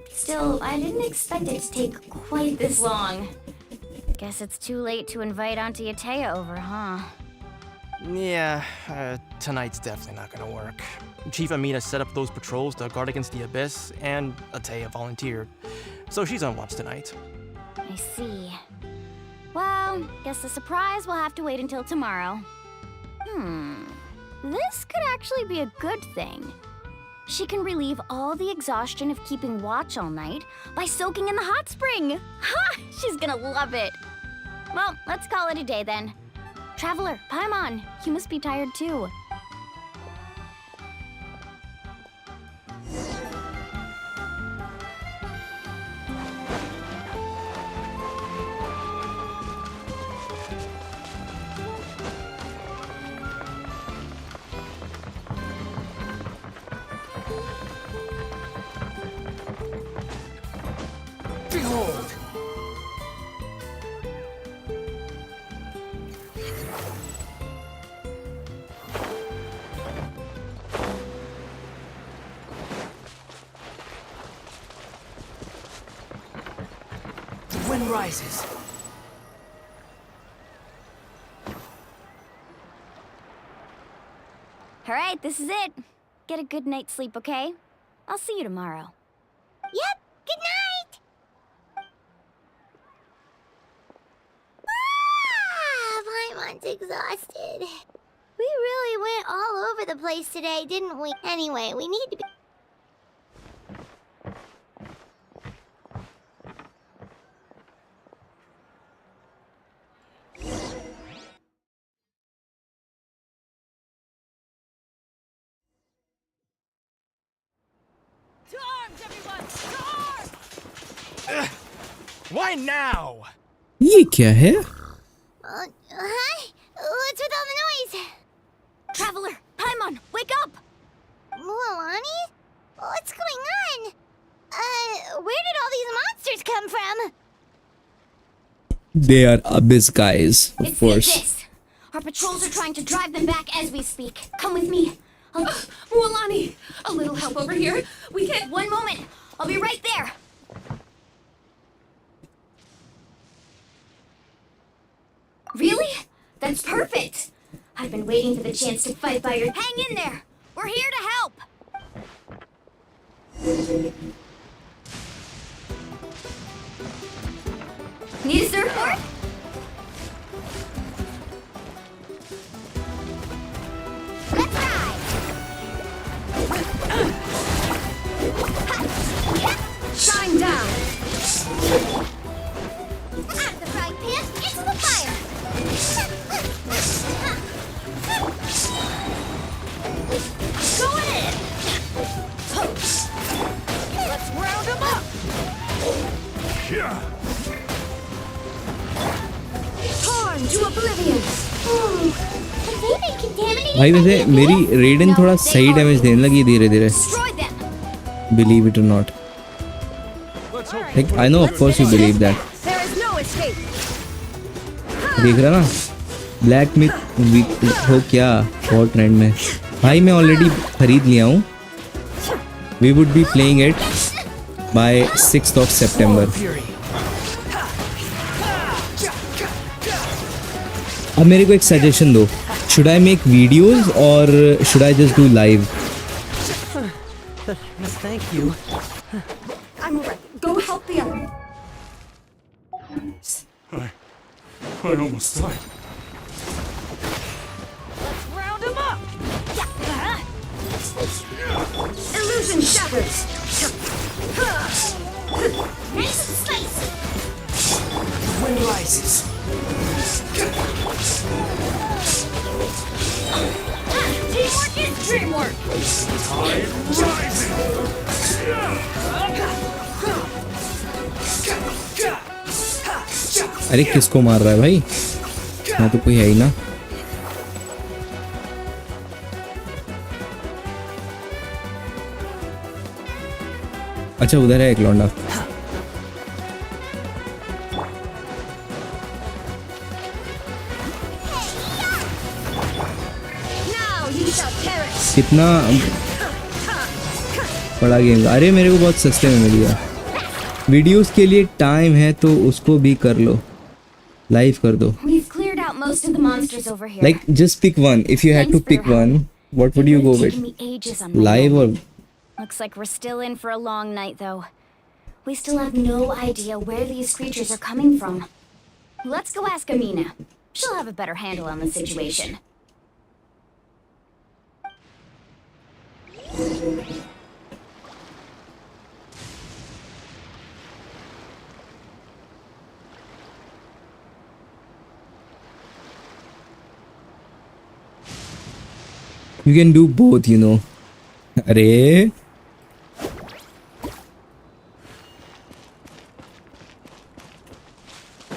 Still, I didn't expect it to take quite this long. Guess it's too late to invite Auntie Atea over, huh? Yeah, tonight's definitely not gonna work. Chief Amina set up those patrols to guard against the Abyss, and Atea volunteered. So she's on watch tonight. I see. Well, guess the surprise will have to wait until tomorrow. This could actually be a good thing. She can relieve all the exhaustion of keeping watch all night by soaking in the hot spring. Ha! She's gonna love it. Well, let's call it a day then. Traveler, Paimon, you must be tired too. Behold! The wind rises. All right, this is it. Get a good night's sleep, okay? I'll see you tomorrow. Yep, good night! Paimon's exhausted. We really went all over the place today, didn't we? Anyway, we need to be... To arms, everyone! To arms! Why now? ये क्या है? Hi? What's with all the noise? Traveler, Paimon, wake up! Mualani? What's going on? Where did all these monsters come from? They are Abyss guys, of It's course. this. Our patrols are trying to drive them back as we speak. Come with me. Mualani, a little help over here. We can't. One moment. I'll be right there. Really? That's perfect. I've been waiting for the chance to fight by your... Hang in there. We're here to help. Need a surfboard? Let's ride. Shine down. Out of the frying pan, into the fire! Go ahead. Let's round them up. Torn to oblivion. Have they been contaminated? भाई वैसे मेरी रेडिन थोड़ा सही damage देने लगी धीरे धीरे. Believe it or not. Like I know, of course you believe that. There is no escape. देख रहा ना? ब्लैक मिथ हो क्या बहुत ट्रेंड में भाई मैं ऑलरेडी खरीद लिया हूँ we would be playing it by 6th of September अब मेरे को एक सजेशन दो शुड आई मेक वीडियोज और should I just do live Thank you. I'm alright. Go help the other. I almost died. Let's round him up! Illusion shatters. Nice and spicy. Wind rises. Teamwork is dreamwork. अरे किसको मार रहा है भाई यहाँ तो कोई है ही ना अच्छा उधर है एक लौंडा कितना बड़ा गेम अरे मेरे को बहुत सस्ते में मिल गया वीडियोस के लिए टाइम है तो उसको भी कर लो लाइव कर दो like just pick one if you had to pick one what would you go with live और Looks like we're still in for a long night, though. We still have no idea where these creatures are coming from. Let's go ask Amina. She'll have a better handle on the situation. You can do both, you know. अरे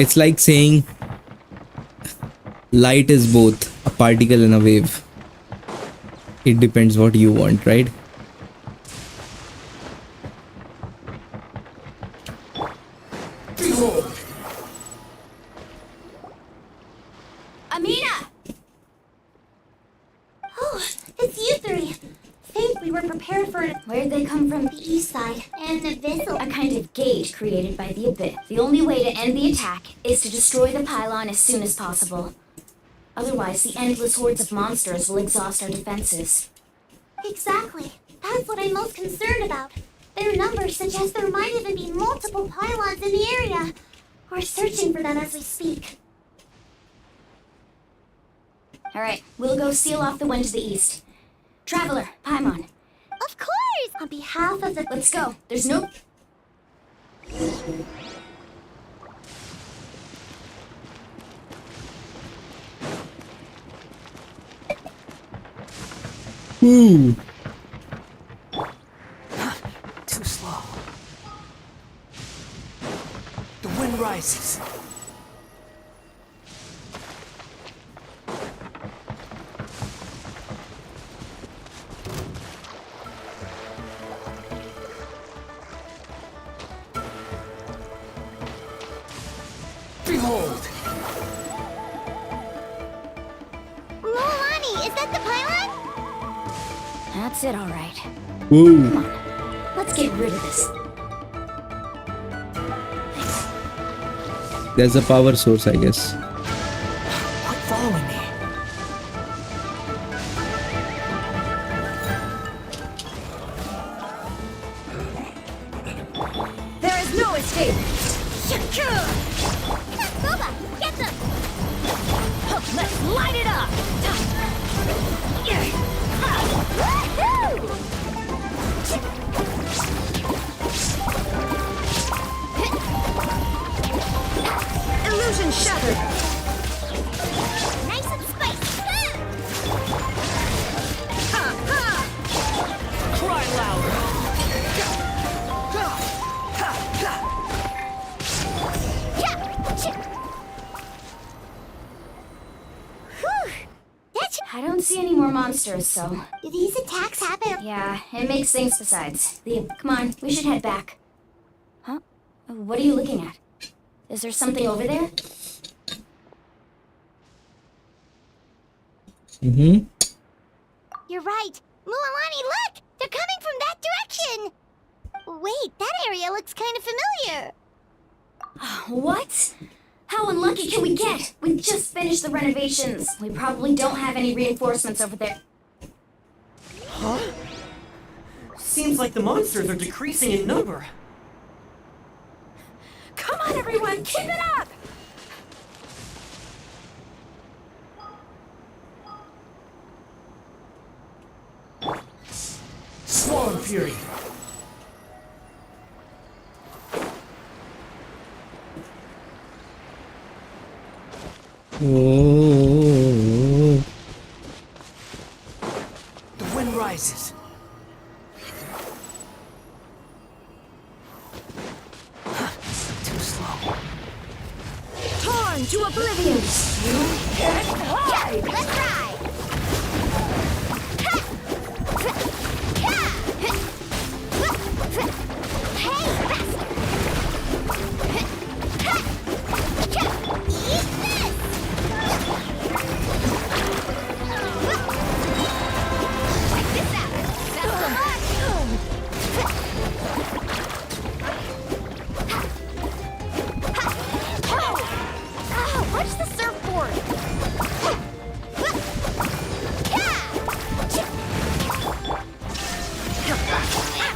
it's like saying light is both a particle and a wave. It depends what you want, right? Amina! Oh, it's you three. Think we were prepared for it. Where'd they come from? The east side. An abyssal. A kind of gauge created by the abyss. The only way to end the attack is to destroy the pylon as soon as possible. Otherwise, the endless hordes of monsters will exhaust our defenses. Exactly. That's what I'm most concerned about. Their numbers suggest there might even be multiple pylons in the area. We're searching for them as we speak. Alright, we'll go seal off the one to the east. Traveler, Paimon. Of course! On behalf of the... Let's go. There's no... Ooh. Too slow. The wind rises. Behold! Lolani, is that the pylon? That's it, alright. Whoa. Come on. Let's get rid of this. There's a power source, I guess. Quit following me. There is no escape! Boba, get them! Let's light it up! Illusion shattered. Nice and spicy. Cry louder! I don't see any more monsters, so... Do these attacks happen? Yeah, it makes things besides. Come on, we should head back. Huh? What are you looking at? Is there something over there? Mm-hmm. You're right. Mualani, look! They're coming from that direction! Wait, that area looks kind of familiar. What? How unlucky can we get? We just finished the renovations. We probably don't have any reinforcements over there. Huh? Seems like the monsters are decreasing in number. Come on, everyone, keep it up! Swarm Fury! Oh. The wind rises. Too slow. Torn to oblivion! You can't hide! Let's ride! Watch the surfboard!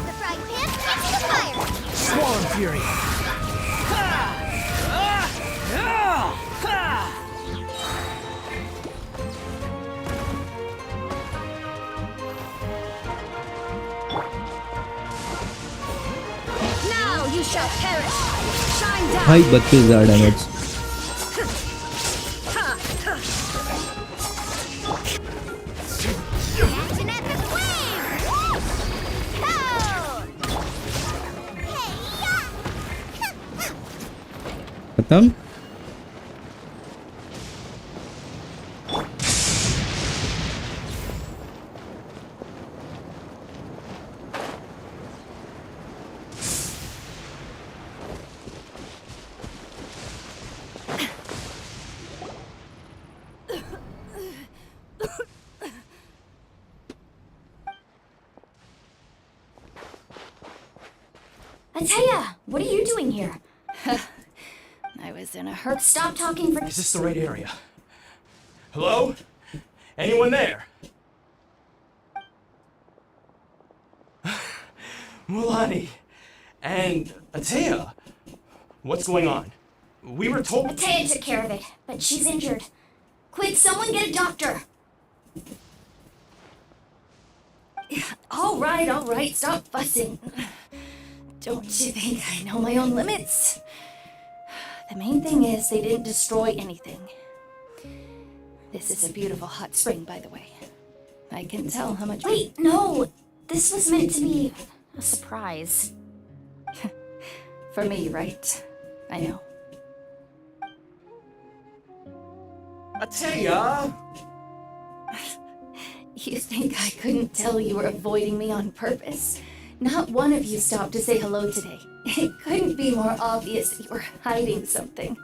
The frying pan into the fire! Swarm Fury! Now you shall perish! Shine down! भाई 32,000 damage. Action at the flame! Ho! खत्म. Ataya, what are you doing here? I was in a hurry. Stop talking for— Is this the right area? Hello? Anyone there? Mulani and Ataya, what's going on? We were told— Ataya took care of it, but she's injured. Quick, someone get a doctor! All right, stop fussing. Don't you think I know my own limits? The main thing is they didn't destroy anything. This is a beautiful hot spring, by the way. I can tell how much— Wait, no! This was meant to be a surprise. For me, right? I know. Ataya! You think I couldn't tell you were avoiding me on purpose? Not one of you stopped to say hello today. It couldn't be more obvious that you were hiding something.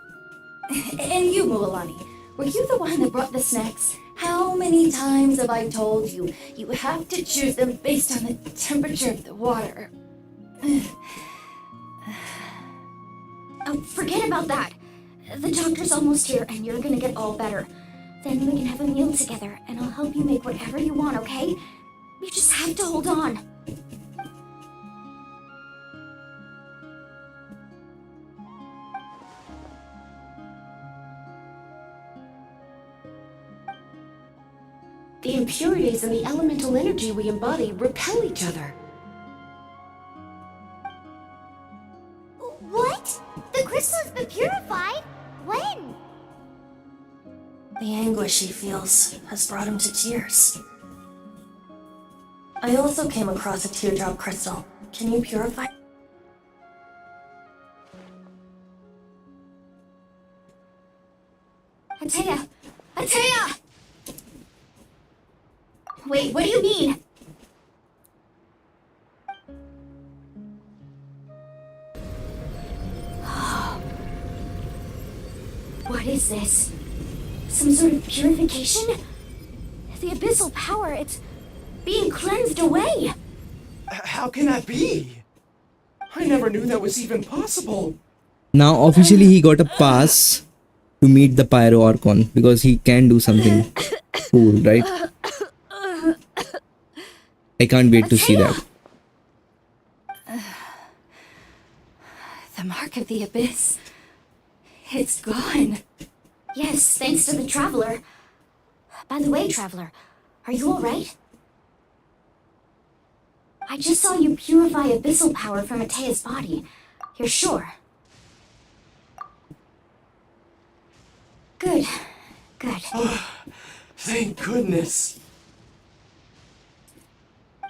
And you, Mualani, were you the one that brought the snacks? How many times have I told you, you have to choose them based on the temperature of the water? Oh, forget about that. The doctor's almost here and you're gonna get all better. Then we can have a meal together and I'll help you make whatever you want, okay? You just have to hold on. The impurities and the elemental energy we embody repel each other. What? The crystal has been purified? When? The anguish he feels has brought him to tears. I also came across a teardrop crystal. Can you purify? Ataya! Ataya! Wait, what do you mean? What is this? Some sort of purification? The abyssal power, it's being cleansed away. How can that be? I never knew that was even possible. Now officially he got a pass to meet the Pyro Archon because he can do something cool, right? I can't wait to see that. The mark of the abyss. It's gone. Yes, thanks to the Traveler. By the way, Traveler, are you alright? I just saw you purify abyssal power from Matea's body. You're sure? Good. Good. Thank goodness.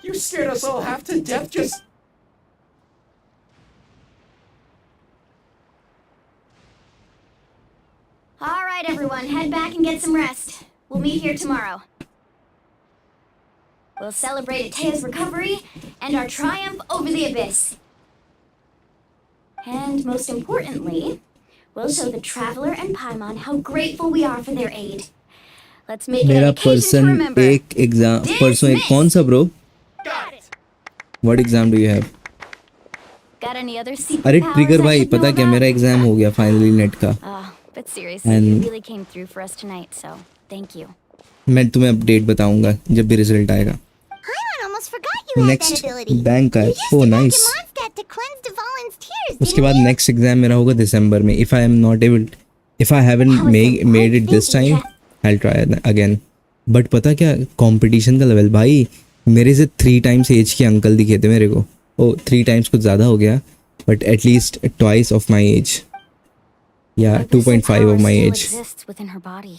You scared us all half to death just... Alright, everyone, head back and get some rest. We'll meet here tomorrow. We'll celebrate Atea's recovery and our triumph over the abyss. And most importantly, we'll show the Traveler and Paimon how grateful we are for their aid. Let's make it an मेरा occasion to person remember. एक exam परसों एक कौन सा bro? What exam do you have? Got any other secret अरे powers trigger I भाई should know पता क्या about? मेरा एग्जाम हो गया फाइनली नेट का. But seriously, And- you really came through for us tonight, so thank you. मैं तुम्हें अपडेट बताऊंगा जब भी रिजल्ट आएगा. I almost forgot you had that next ability. Bank का है. Oh nice. Mondstadt to cleanse Dvalin's tears, उसके बाद नेक्स्ट एग्जाम मेरा होगा दिसंबर में. If I am not able, if I haven't made it this time, I will try again. But पता क्या competition का लेवल भाई, मेरे से 3 times एज के अंकल दिखे थे मेरे को. ओ 3 times कुछ ज़्यादा हो गया, but at least twice of my age. या Abyssal 2.5 power of my still age. exists within her body.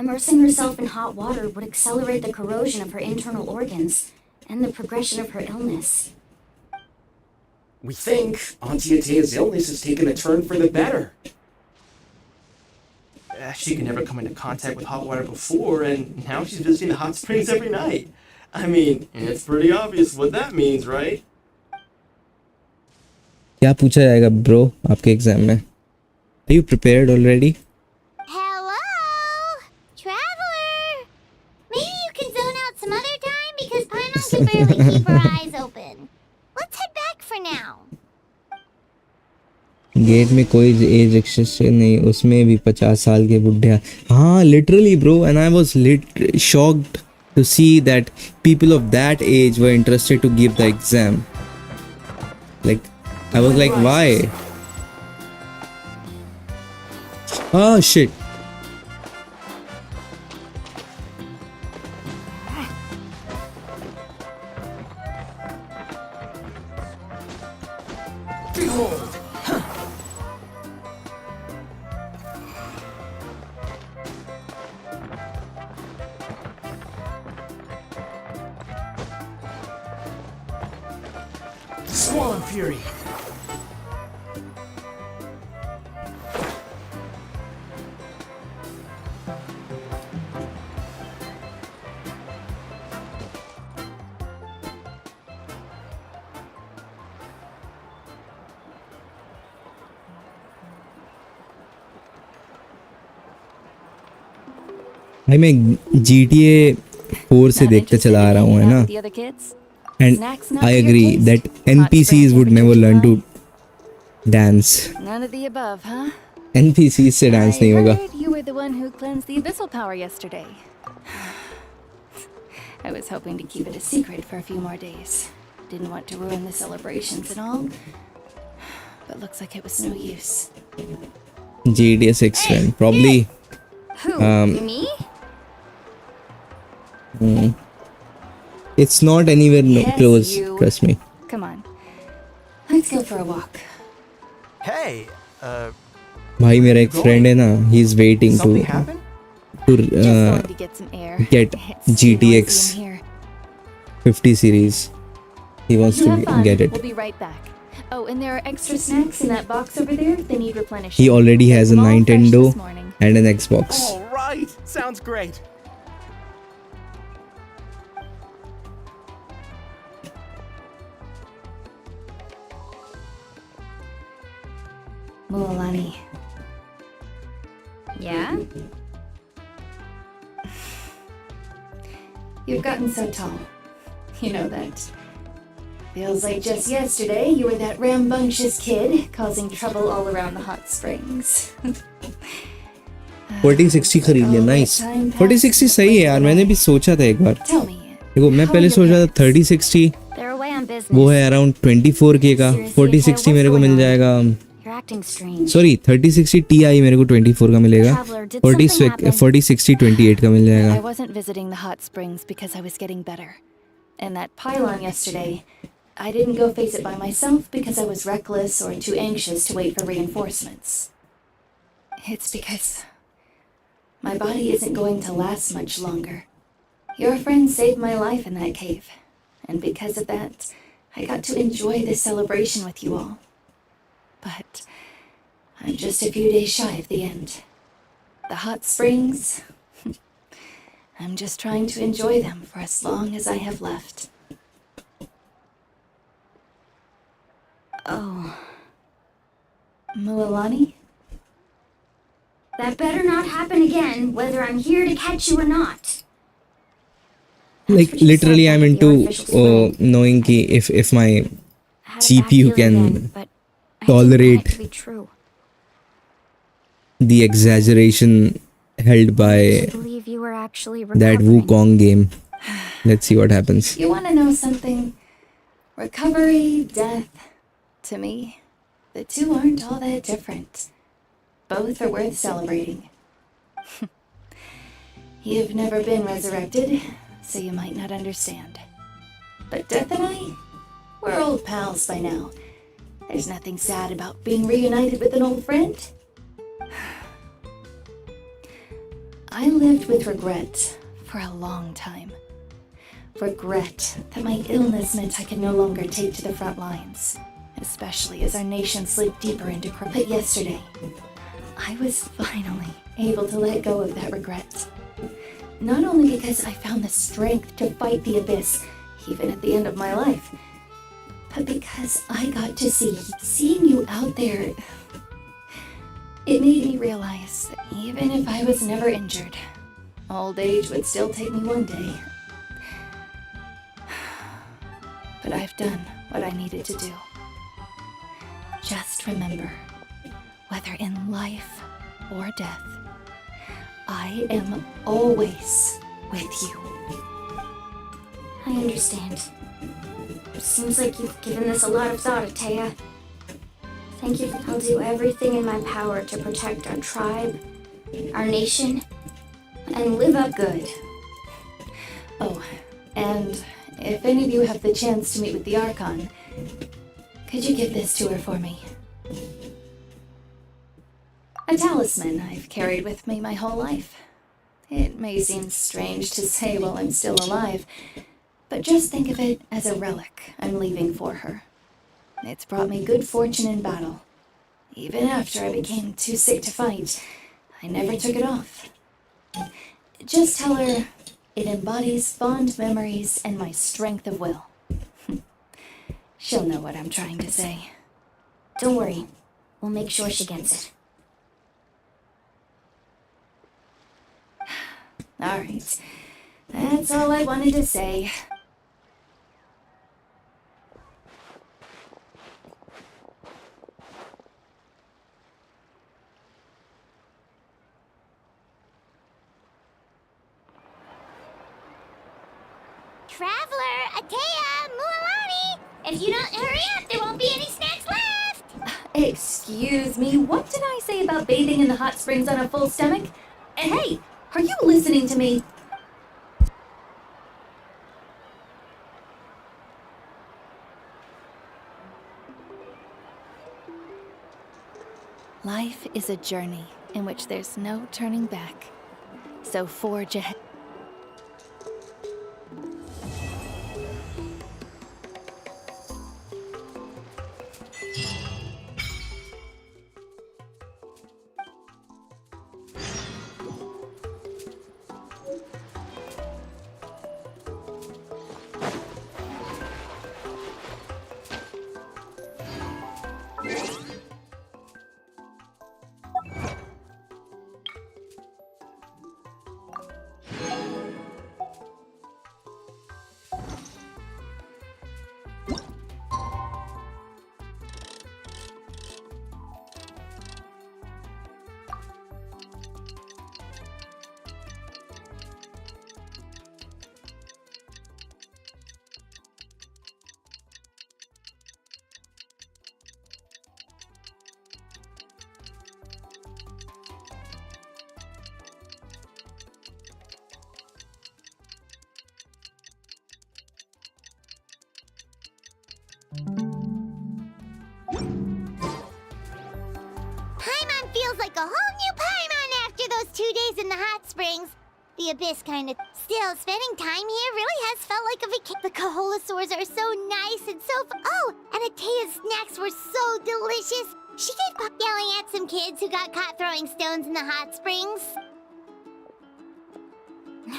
Immersing herself in hot water would accelerate the corrosion of her internal organs and the progression of her illness. We think Auntie Atea's illness has taken a turn for the better. She could never come into contact with hot water before, and now she's visiting the hot springs every night. I mean, it's pretty obvious what that means, right? क्या पूछा जाएगा bro आपके exam में? Are you prepared already? Hello? Traveler! Maybe you can zone out some other time because Paimon can barely keep her eyes open. Let's head back for now. Gate में कोई as restriction नहीं, उसमें भी 50 साल के बुढ़े. हाँ literally bro, and I was shocked to see that people of that age were interested to give the exam. Like I was like why? Oh shit. Behold! Swan Fury! भाई मैं GTA 4 से देखते चला आ रहा हूँ है ना. The other kids? And I agree that NPCs would never learn to dance. None of the above, huh? NPCs से dance नहीं होगा. I heard you were the one who cleansed the abyssal power yesterday. I was hoping to keep it a secret for a few more days. Didn't want to ruin the celebrations and all. But looks like it was no use. GTA 6 friend probably. Who? Me? It's not anywhere Yes, close. you. Trust me. Come on. Let's go for a walk. Hey, भाई मेरा एक friend है ना, he is waiting to Just wanted to get some air. get It's GTX in here. 50 series. He wants You have to fun. get it. We'll be right back. Oh, and there are extra snacks in that box over there. They need replenishing. He already has a All fresh Nintendo this morning. and an Xbox. All right, sounds great. Mualani. Yeah? You've gotten so tall. You know that. Feels like just yesterday you were that rambunctious kid causing trouble all around the hot springs. 4060 खरीद लिया, nice. 4060 सही है यार, मैंने भी सोचा था एक बार। देखो मैं पहले सोच रहा था 3060 They're away on business. वो है अराउंड 24K का, 4060 मेरे को मिल जाएगा। You're acting strange. Sorry 3060 Ti मेरे को 24 का मिलेगा, 4060 28 का मिल I जाएगा। wasn't visiting the hot springs because I was getting better. And that pylon yesterday, I didn't go face it by myself because I was reckless or too anxious to wait for reinforcements. It's because my body isn't going to last much longer. Your friend saved my life in that cave. And because of that, I got to enjoy this celebration with you all. But I'm just a few days shy of the end. The hot springs, I'm just trying to enjoy them for as long as I have left. Oh. Mualani? That better not happen again, whether I'm here to catch you or not. Like literally I'm into knowing कि if my CPU can tolerate the exaggeration held by that Wukong game. Let's see what happens. You want to know something? Recovery, death, to me, the two aren't all that different. Both are worth celebrating. You've never been resurrected, so you might not understand. But Death and I, we're old pals by now. There's nothing sad about being reunited with an old friend. I lived with regret for a long time. Regret that my illness meant I could no longer take to the front lines, especially as our nation slid deeper into corruption. But yesterday, I was finally able to let go of that regret. Not only because I found the strength to fight the abyss, even at the end of my life, but because I got to seeing you out there. It made me realize that even if I was never injured, old age would still take me one day. But I've done what I needed to do. Just remember, whether in life or death, I am always with you. I understand. It seems like you've given this a lot of thought, Atea. Thank you. I'll do everything in my power to protect our tribe, our nation, and live up good. Oh, and if any of you have the chance to meet with the Archon, could you give this to her for me? A talisman I've carried with me my whole life. It may seem strange to say while I'm still alive, but just think of it as a relic I'm leaving for her. It's brought me good fortune in battle. Even after I became too sick to fight, I never took it off. Just tell her it embodies fond memories and my strength of will. She'll know what I'm trying to say. Don't worry. We'll make sure she gets it. All right. That's all I wanted to say. Traveler, Atea, Mualani! If you don't hurry up, there won't be any snacks left! Excuse me, what did I say about bathing in the hot springs on a full stomach? And hey, are you listening to me? Life is a journey in which there's no turning back. So forge ahead. Paimon feels like a whole new Paimon after those 2 days in the hot springs. The Abyss kinda. Still, spending time here really has felt like a vacation. The Kaholasaurs are so nice and so oh, and Atea's snacks were so delicious. She gave up yelling at some kids who got caught throwing stones in the hot springs.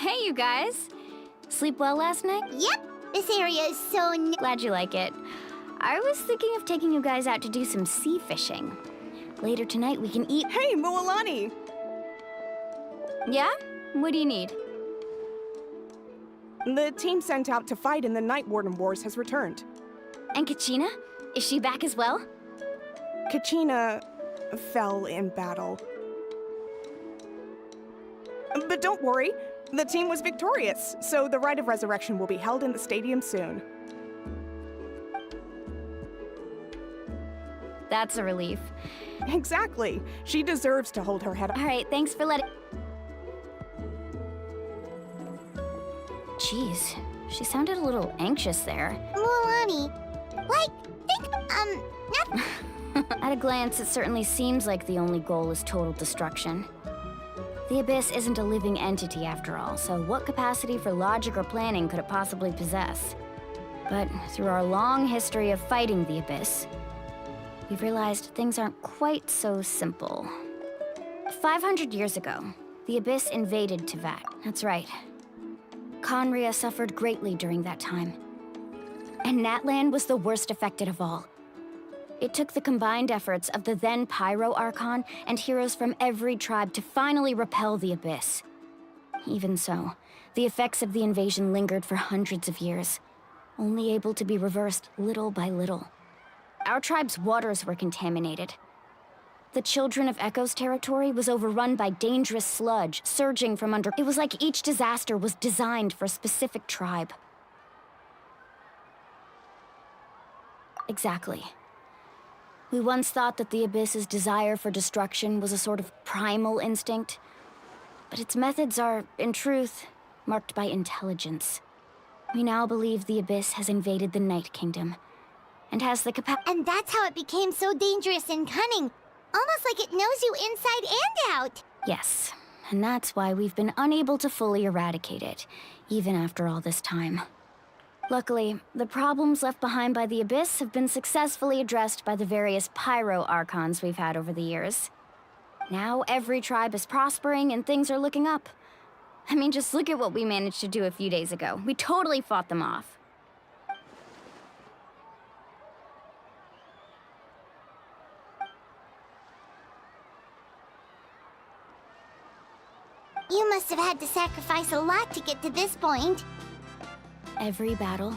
Hey, you guys. Sleep well last night? Yep, this area is so glad you like it. I was thinking of taking you guys out to do some sea fishing. Later tonight we can eat. Hey, Mualani! Yeah? What do you need? The team sent out to fight in the Night Warden Wars has returned. And Kachina? Is she back as well? Kachina fell in battle. But don't worry, the team was victorious, so the Rite of Resurrection will be held in the stadium soon. That's a relief. Exactly. She deserves to hold her head up. All right, thanks for letting... Jeez, she sounded a little anxious there. Mualani, nothing. At a glance, it certainly seems like the only goal is total destruction. The Abyss isn't a living entity after all, so what capacity for logic or planning could it possibly possess? But through our long history of fighting the Abyss, we've realized things aren't quite so simple. 500 years ago, the Abyss invaded Teyvat. That's right. Conria suffered greatly during that time. And Natlan was the worst affected of all. It took the combined efforts of the then Pyro Archon and heroes from every tribe to finally repel the Abyss. Even so, the effects of the invasion lingered for hundreds of years, only able to be reversed little by little. Our tribe's waters were contaminated. The Children of Echo's territory was overrun by dangerous sludge surging from under. It was like each disaster was designed for a specific tribe. Exactly. We once thought that the Abyss's desire for destruction was a sort of primal instinct, but its methods are, in truth, marked by intelligence. We now believe the Abyss has invaded the Night Kingdom, and has the capacity. And that's how it became so dangerous and cunning. Almost like it knows you inside and out. Yes, and that's why we've been unable to fully eradicate it, even after all this time. Luckily, the problems left behind by the Abyss have been successfully addressed by the various Pyro Archons we've had over the years. Now every tribe is prospering and things are looking up. I mean, just look at what we managed to do a few days ago. We totally fought them off. You must have had to sacrifice a lot to get to this point. Every battle,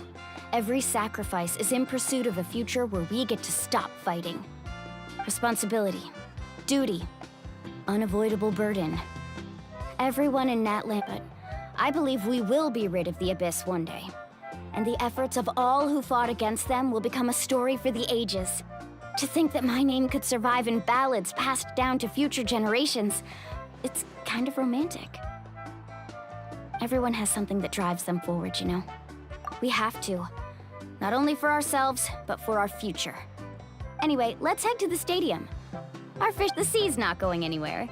every sacrifice is in pursuit of a future where we get to stop fighting. Responsibility, duty, unavoidable burden. Everyone in Natlan, but I believe we will be rid of the Abyss one day. And the efforts of all who fought against them will become a story for the ages. To think that my name could survive in ballads passed down to future generations, it's kind of romantic. Everyone has something that drives them forward, you know? We have to. Not only for ourselves, but for our future. Anyway, let's head to the stadium. The sea's not going anywhere.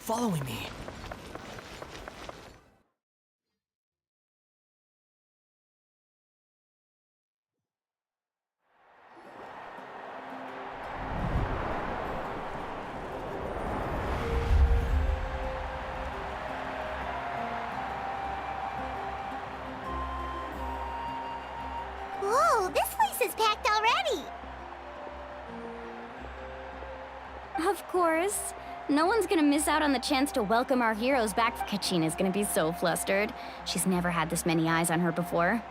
following me. Whoa, this place is packed already! Of course. No one's gonna miss out on the chance to welcome our heroes back. Kachina's gonna be so flustered. She's never had this many eyes on her before.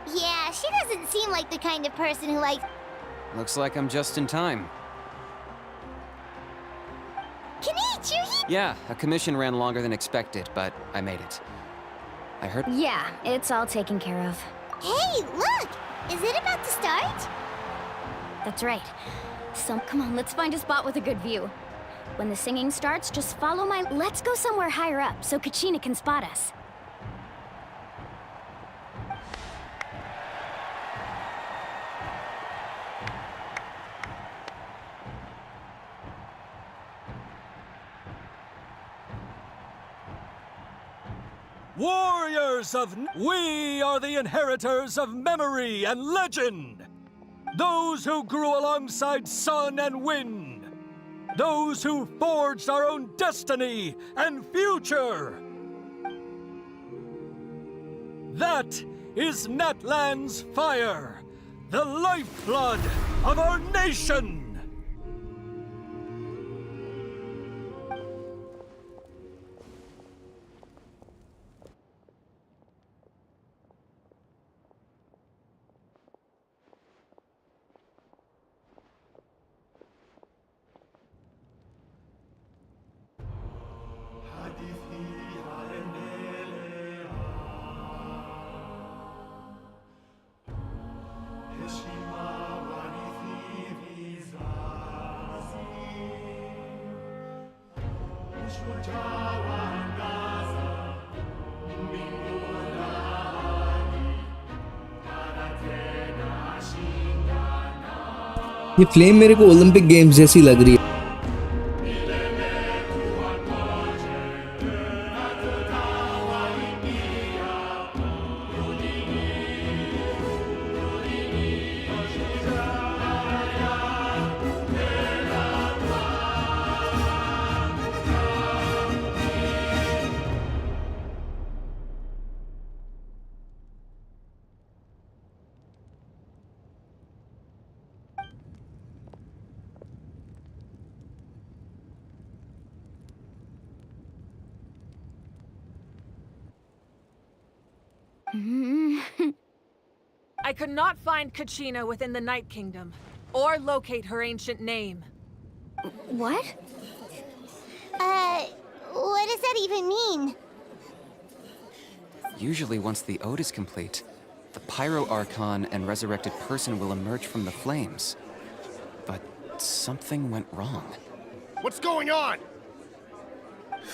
Yeah, she doesn't seem like the kind of person who likes... Looks like I'm just in time. Kenichi, you're here! Yeah, a commission ran longer than expected, but I made it. I heard... Yeah, it's all taken care of. Hey, look! Is it about to start? That's right. So, come on, let's find a spot with a good view. When the singing starts, just follow my... Let's go somewhere higher up, so Kachina can spot us. Warriors of... We are the inheritors of memory and legend! Those who grew alongside sun and wind! Those who forged our own destiny and future! That is Natlan's fire, the lifeblood of our nation! ये flame मेरे को Olympic games जैसी लग रही है. I could not find Kachina within the Night Kingdom, or locate her ancient name. What? What does that even mean? Usually once the ode is complete, the Pyro Archon and resurrected person will emerge from the flames. But something went wrong. What's going on?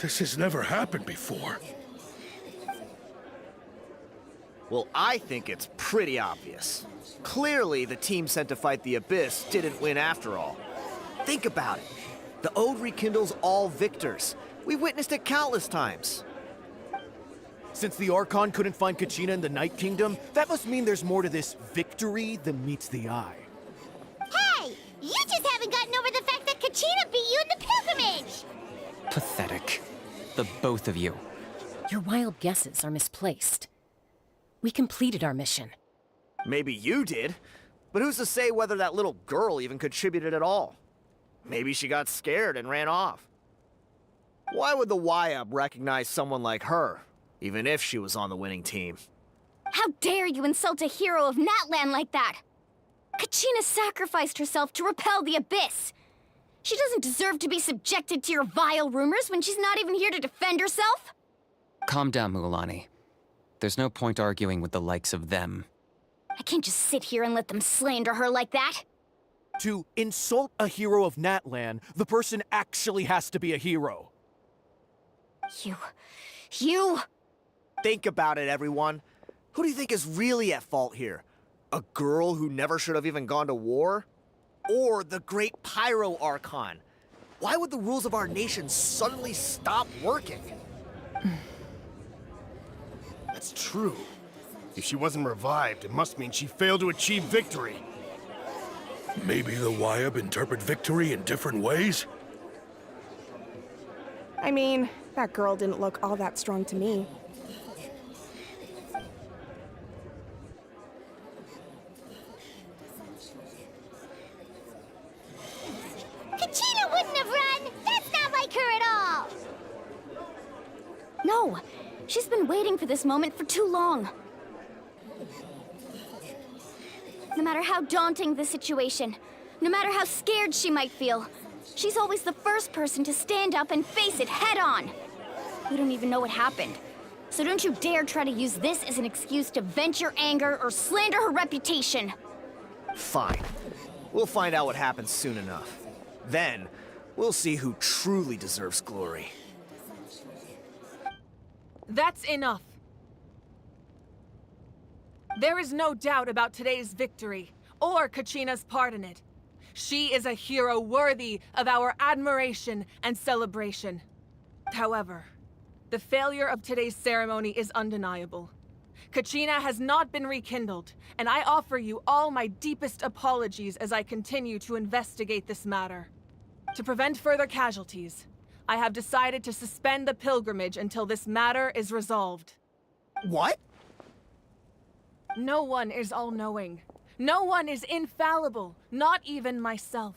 This has never happened before. Well, I think it's pretty obvious. Clearly, the team sent to fight the Abyss didn't win after all. Think about it. The Ode rekindles all victors. We've witnessed it countless times. Since the Archon couldn't find Kachina in the Night Kingdom, that must mean there's more to this victory than meets the eye. Hey! You just haven't gotten over the fact that Kachina beat you in the pilgrimage! Pathetic. The both of you. Your wild guesses are misplaced. We completed our mission. Maybe you did, but who's to say whether that little girl even contributed at all? Maybe she got scared and ran off. Why would the YUB recognize someone like her, even if she was on the winning team? How dare you insult a hero of Natlan like that? Kachina sacrificed herself to repel the Abyss. She doesn't deserve to be subjected to your vile rumors when she's not even here to defend herself. Calm down, Mualani. There's no point arguing with the likes of them. I can't just sit here and let them slander her like that. To insult a hero of Natlan, the person actually has to be a hero. You... Think about it, everyone. Who do you think is really at fault here? A girl who never should have even gone to war? or the Great Pyro Archon. Why would the rules of our nation suddenly stop working? That's true. If she wasn't revived, it must mean she failed to achieve victory. Maybe the Wyab interpret victory in different ways? I mean, that girl didn't look all that strong to me. Kachina wouldn't have run! That's not like her at all! No, she's been waiting for this moment for too long. No matter how daunting the situation, no matter how scared she might feel, she's always the first person to stand up and face it head on. We don't even know what happened. So don't you dare try to use this as an excuse to vent your anger or slander her reputation. Fine. We'll find out what happens soon enough. Then, we'll see who truly deserves glory. That's enough. There is no doubt about today's victory, or Kachina's part in it. She is a hero worthy of our admiration and celebration. However, the failure of today's ceremony is undeniable. Kachina has not been rekindled, and I offer you all my deepest apologies as I continue to investigate this matter. To prevent further casualties, I have decided to suspend the pilgrimage until this matter is resolved. What? No one is all-knowing. No one is infallible, not even myself.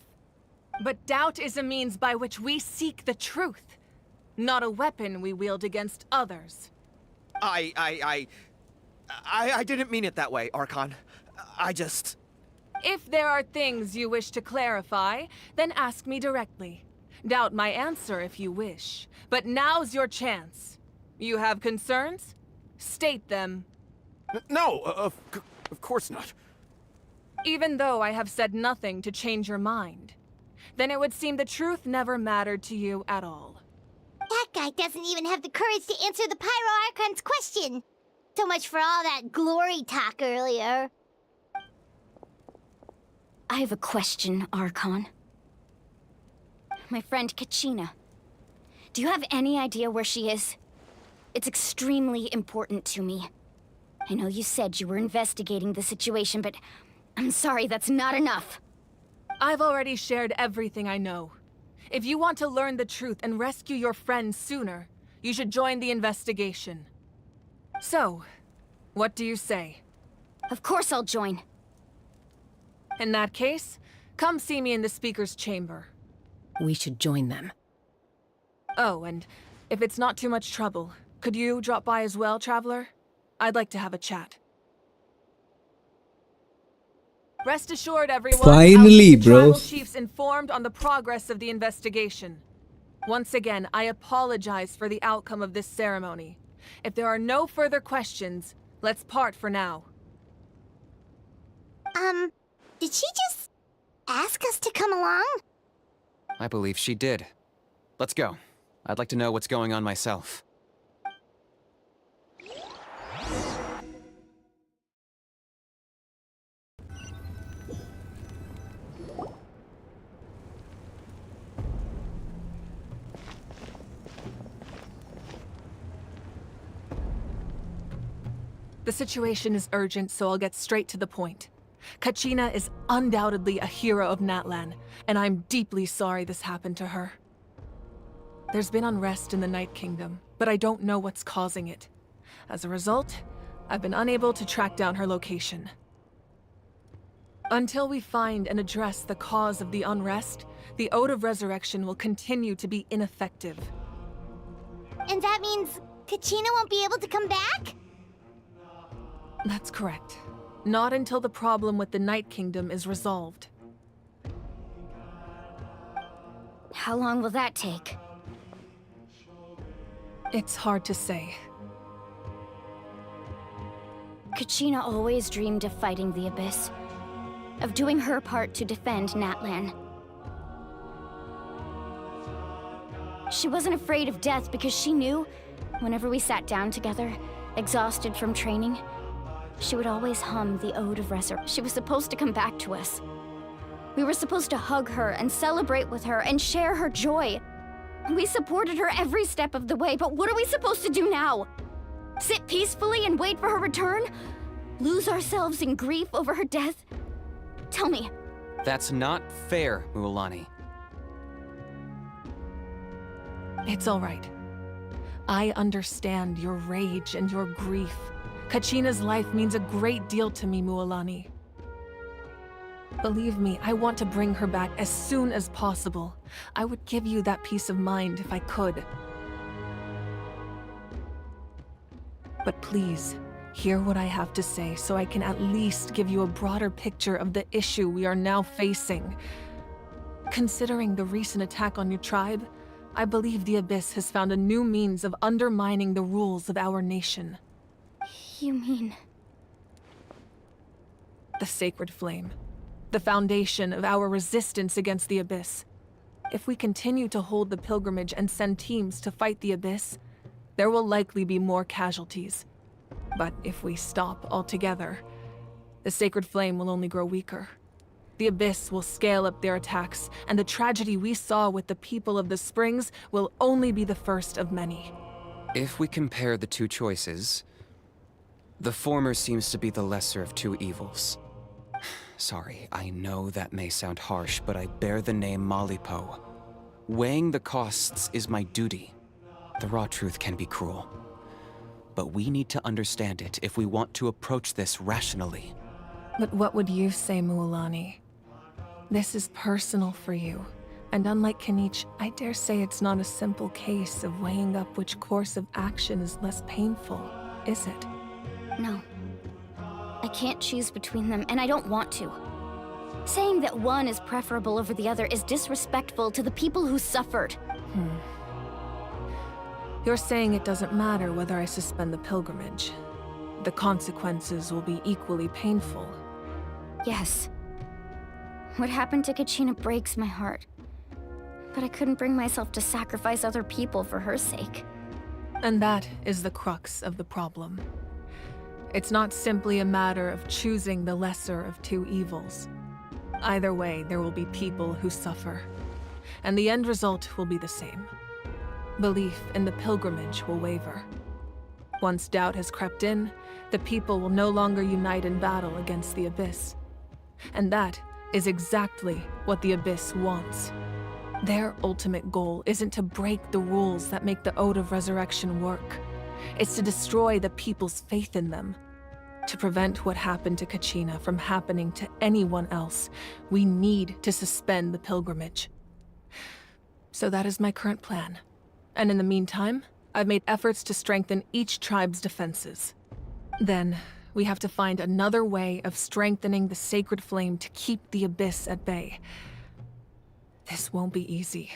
But doubt is a means by which we seek the truth, not a weapon we wield against others. I didn't mean it that way, Archon. I just... If there are things you wish to clarify, then ask me directly. Doubt my answer if you wish. But now's your chance. You have concerns? State them. No, of course not. Even though I have said nothing to change your mind, then it would seem the truth never mattered to you at all. That guy doesn't even have the courage to answer the Pyro Archon's question. So much for all that glory talk earlier. I have a question, Archon. My friend Kachina. Do you have any idea where she is? It's extremely important to me. I know you said you were investigating the situation, but I'm sorry, that's not enough. I've already shared everything I know. If you want to learn the truth and rescue your friend sooner, you should join the investigation. So, what do you say? Of course I'll join. In that case, come see me in the speaker's chamber. We should join them. Oh, and if it's not too much trouble, could you drop by as well, Traveler? I'd like to have a chat. Rest assured, everyone, Finally, I'll keep the bro. tribal chiefs informed on the progress of the investigation. Once again, I apologize for the outcome of this ceremony. If there are no further questions, let's part for now. Did she just ask us to come along? I believe she did. Let's go. I'd like to know what's going on myself. The situation is urgent, so I'll get straight to the point. Kachina is undoubtedly a hero of Natlan, and I'm deeply sorry this happened to her. There's been unrest in the Night Kingdom, but I don't know what's causing it. As a result, I've been unable to track down her location. Until we find and address the cause of the unrest, the Ode of Resurrection will continue to be ineffective. And that means Kachina won't be able to come back? That's correct. Not until the problem with the Night Kingdom is resolved. How long will that take? It's hard to say. Kachina always dreamed of fighting the Abyss, of doing her part to defend Natlan. She wasn't afraid of death because she knew, whenever we sat down together, exhausted from training, she would always hum the Ode of Resurrection. She was supposed to come back to us. We were supposed to hug her and celebrate with her and share her joy. We supported her every step of the way, but what are we supposed to do now? Sit peacefully and wait for her return? Lose ourselves in grief over her death? Tell me. That's not fair, Mualani. It's all right. I understand your rage and your grief. Kachina's life means a great deal to me, Mualani. Believe me, I want to bring her back as soon as possible. I would give you that peace of mind if I could. But please, hear what I have to say so I can at least give you a broader picture of the issue we are now facing. Considering the recent attack on your tribe, I believe the Abyss has found a new means of undermining the rules of our nation. You mean... The Sacred Flame. The foundation of our resistance against the Abyss. If we continue to hold the pilgrimage and send teams to fight the Abyss, there will likely be more casualties. But if we stop altogether, the Sacred Flame will only grow weaker. The Abyss will scale up their attacks, and the tragedy we saw with the people of the Springs will only be the first of many. If we compare the two choices, the former seems to be the lesser of two evils. Sorry, I know that may sound harsh, but I bear the name Malipo. Weighing the costs is my duty. The raw truth can be cruel. But we need to understand it if we want to approach this rationally. But what would you say, Mualani? This is personal for you. And unlike Kanich, I dare say it's not a simple case of weighing up which course of action is less painful, is it? No. I can't choose between them, and I don't want to. Saying that one is preferable over the other is disrespectful to the people who suffered. You're saying it doesn't matter whether I suspend the pilgrimage. The consequences will be equally painful. Yes. What happened to Kachina breaks my heart. But I couldn't bring myself to sacrifice other people for her sake. And that is the crux of the problem. It's not simply a matter of choosing the lesser of two evils. Either way, there will be people who suffer. And the end result will be the same. Belief in the pilgrimage will waver. Once doubt has crept in, the people will no longer unite in battle against the Abyss. And that is exactly what the Abyss wants. Their ultimate goal isn't to break the rules that make the Ode of Resurrection work. It's to destroy the people's faith in them. To prevent what happened to Kachina from happening to anyone else, we need to suspend the pilgrimage. So that is my current plan. And in the meantime, I've made efforts to strengthen each tribe's defenses. Then, we have to find another way of strengthening the Sacred Flame to keep the Abyss at bay. This won't be easy.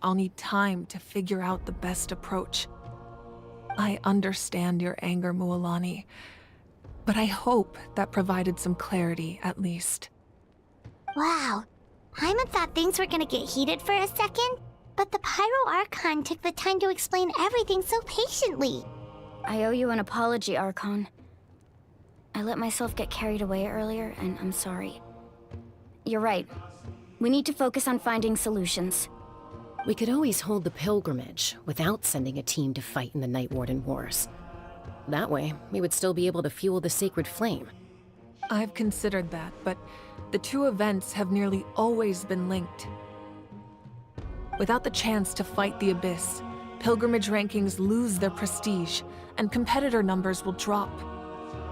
I'll need time to figure out the best approach. I understand your anger, Mualani, but I hope that provided some clarity at least. Wow. Paimon thought things were gonna get heated for a second, but the Pyro Archon took the time to explain everything so patiently. I owe you an apology, Archon. I let myself get carried away earlier, and I'm sorry. You're right. We need to focus on finding solutions. We could always hold the pilgrimage without sending a team to fight in the Night Warden Wars. That way, we would still be able to fuel the Sacred Flame. I've considered that, but the two events have nearly always been linked. Without the chance to fight the Abyss, pilgrimage rankings lose their prestige, and competitor numbers will drop.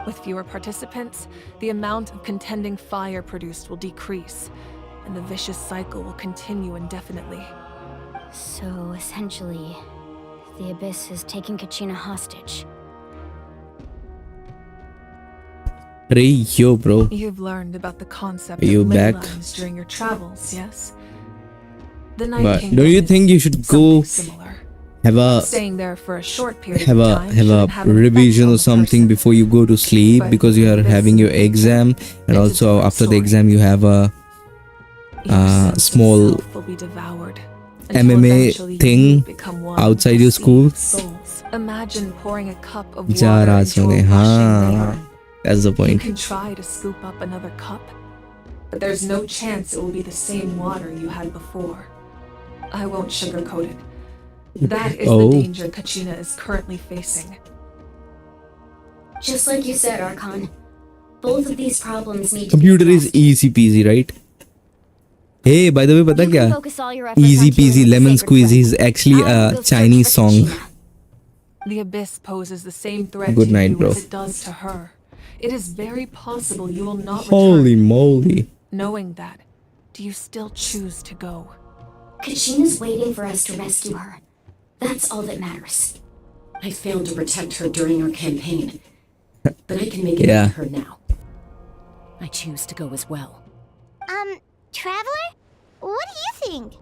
With fewer participants, the amount of contending fire produced will decrease, and the vicious cycle will continue indefinitely. So, essentially, the Abyss is taking Kachina hostage. Hey, yo, bro. You've learned about the concept Are you of back? ley lines during your travels, yes? The Night But Kingdom don't you is think you should go similar. have a Staying there for a short period have of a time have shouldn't a have an effect revision on or the something before you go to sleep, But because you are having your exam, and also after the exam you have a small will be devoured until eventually MMA you thing become one outside with your school. souls. Imagine pouring a cup of water Jar into a hoge. rushing हाँ, river. that's the You point. can try to scoop up another cup, but there's no chance it will be the same water you had before. I won't sugarcoat it. That is the danger Kachina is currently facing. Just like you said, Archon. Both of these problems need to Computer is easy peasy, right? Hey, by the way, pata kya? Easy peasy lemon squeezy is actually a Chinese song. The Abyss poses the same threat Good to night, you bro. as it does to her. It is very possible you will not Holy return. moly. Knowing that, do you still choose to go? Kachina's waiting for us to rescue her. That's all that matters. I failed to protect her during our campaign, but I can make it Yeah. up to her now. I choose to go as well. Traveler? What do you think?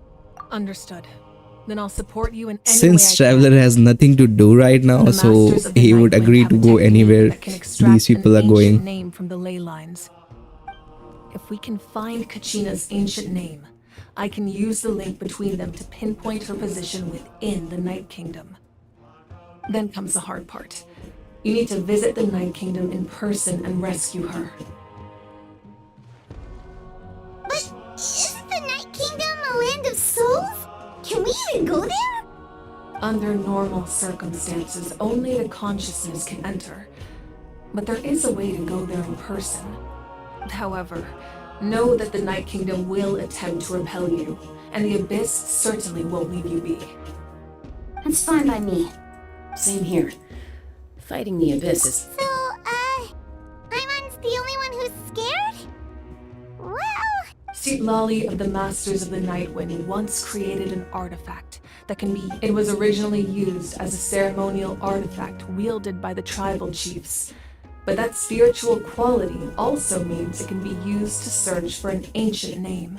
Understood. Then I'll support you in any Since way I Traveler has nothing to do right now, The so Masters of the he would Nightwind agree have to a go technique anywhere that can extract these people an are going. ancient name from the ley lines. If we can find Kachina's ancient name, I can use the link between them to pinpoint her position within the Night Kingdom. Then comes the hard part. You need to visit the Night Kingdom in person and rescue her. But isn't the Night Kingdom a land of souls? Can we even go there? Under normal circumstances, only the consciousness can enter. But there is a way to go there in person. However, know that the Night Kingdom will attempt to repel you, and the Abyss certainly won't leave you be. That's fine by me. Same here. Fighting the Abyss is... So, Paimon's the only one who's scared? Well... Sitlali of the Masters of the Nightwind once created an artifact that can be... It was originally used as a ceremonial artifact wielded by the tribal chiefs. But that spiritual quality also means it can be used to search for an ancient name.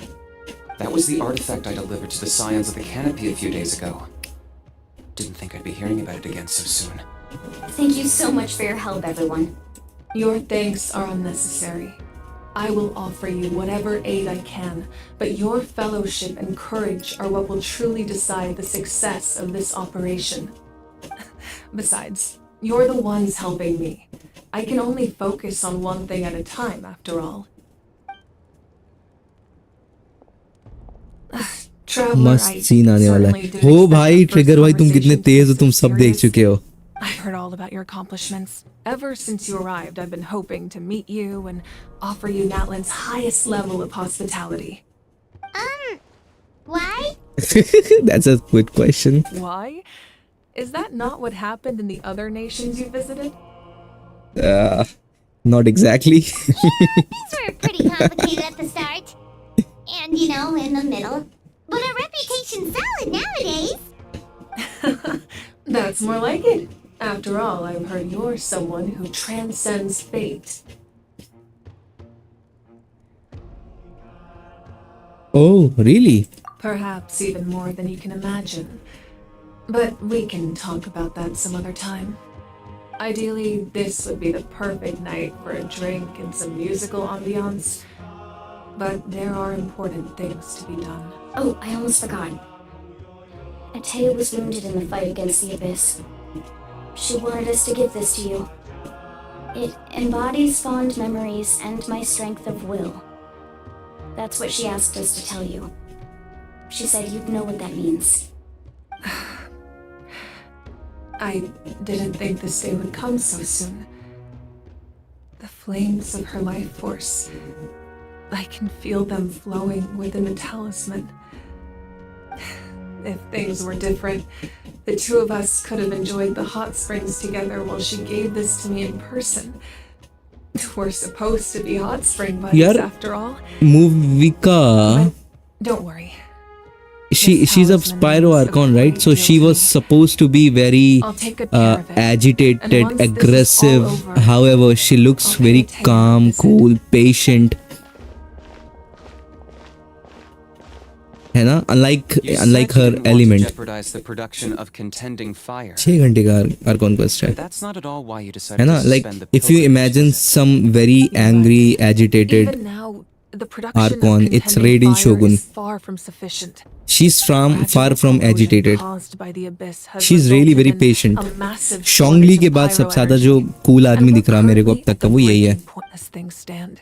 That was the artifact I delivered to the Scions of the Canopy a few days ago. Didn't think I'd be hearing about it again so soon. Thank you so much for your help, everyone. Your thanks are unnecessary. I will offer you whatever aid I can, but your fellowship and courage are what will truly decide the success of this operation. Besides, you're the ones helping me. I can only focus on one thing at a time, after all. Traveler, मस्त I scene आने वाला certainly है didn't हो expect भाई our first trigger भाई तुम कितने conversation to Tej be हो तुम so सब देख serious. चुके हो I've heard all about your accomplishments. Ever since you arrived, I've been hoping to meet you and offer you Natlan's highest level of hospitality. Why? That's a good question. Why? Is that not what happened in the other nations you visited? Not exactly. Things were pretty complicated at the start. And, you know, in the middle. But our reputation's solid nowadays. That's more like it. After all, I've heard you're someone who transcends fate. Oh, really? Perhaps even more than you can imagine. But we can talk about that some other time. Ideally, this would be the perfect night for a drink and some musical ambiance. But there are important things to be done. Oh, I almost forgot. Atea was wounded in the fight against the Abyss. She wanted us to give this to you. It embodies fond memories and my strength of will. That's what she asked us to tell you. She said you'd know what that means. I didn't think this day would come so soon. The flames of her life force. I can feel them flowing within the talisman. If things were different, the two of us could have enjoyed the hot springs together while she gave this to me in person. We're supposed to be hot spring buddies Yaar, after all. movie ka Don't worry. she's a Spyro Archon, right? So she was supposed to be very agitated, aggressive. However, she looks very calm, cool, patient. है ना? Unlike her element. Jeopardize the production of contending fire. 6 घंटे का Archon quest है. That's not at all why you decided है ना? to Like suspend the if you imagine some very angry, agitated Even now, the production Archon, of it's contending Raiden fire Shogun. is far from sufficient. She's far from agitated. Caused by the abyss has She's really very resulted in patient. a massive शोंगली के shortage of बाद सबसे ज्यादा pyroenergy. जो cool आदमी दिख रहा मेरे को अब तक का वो यही है. Pointless things stand.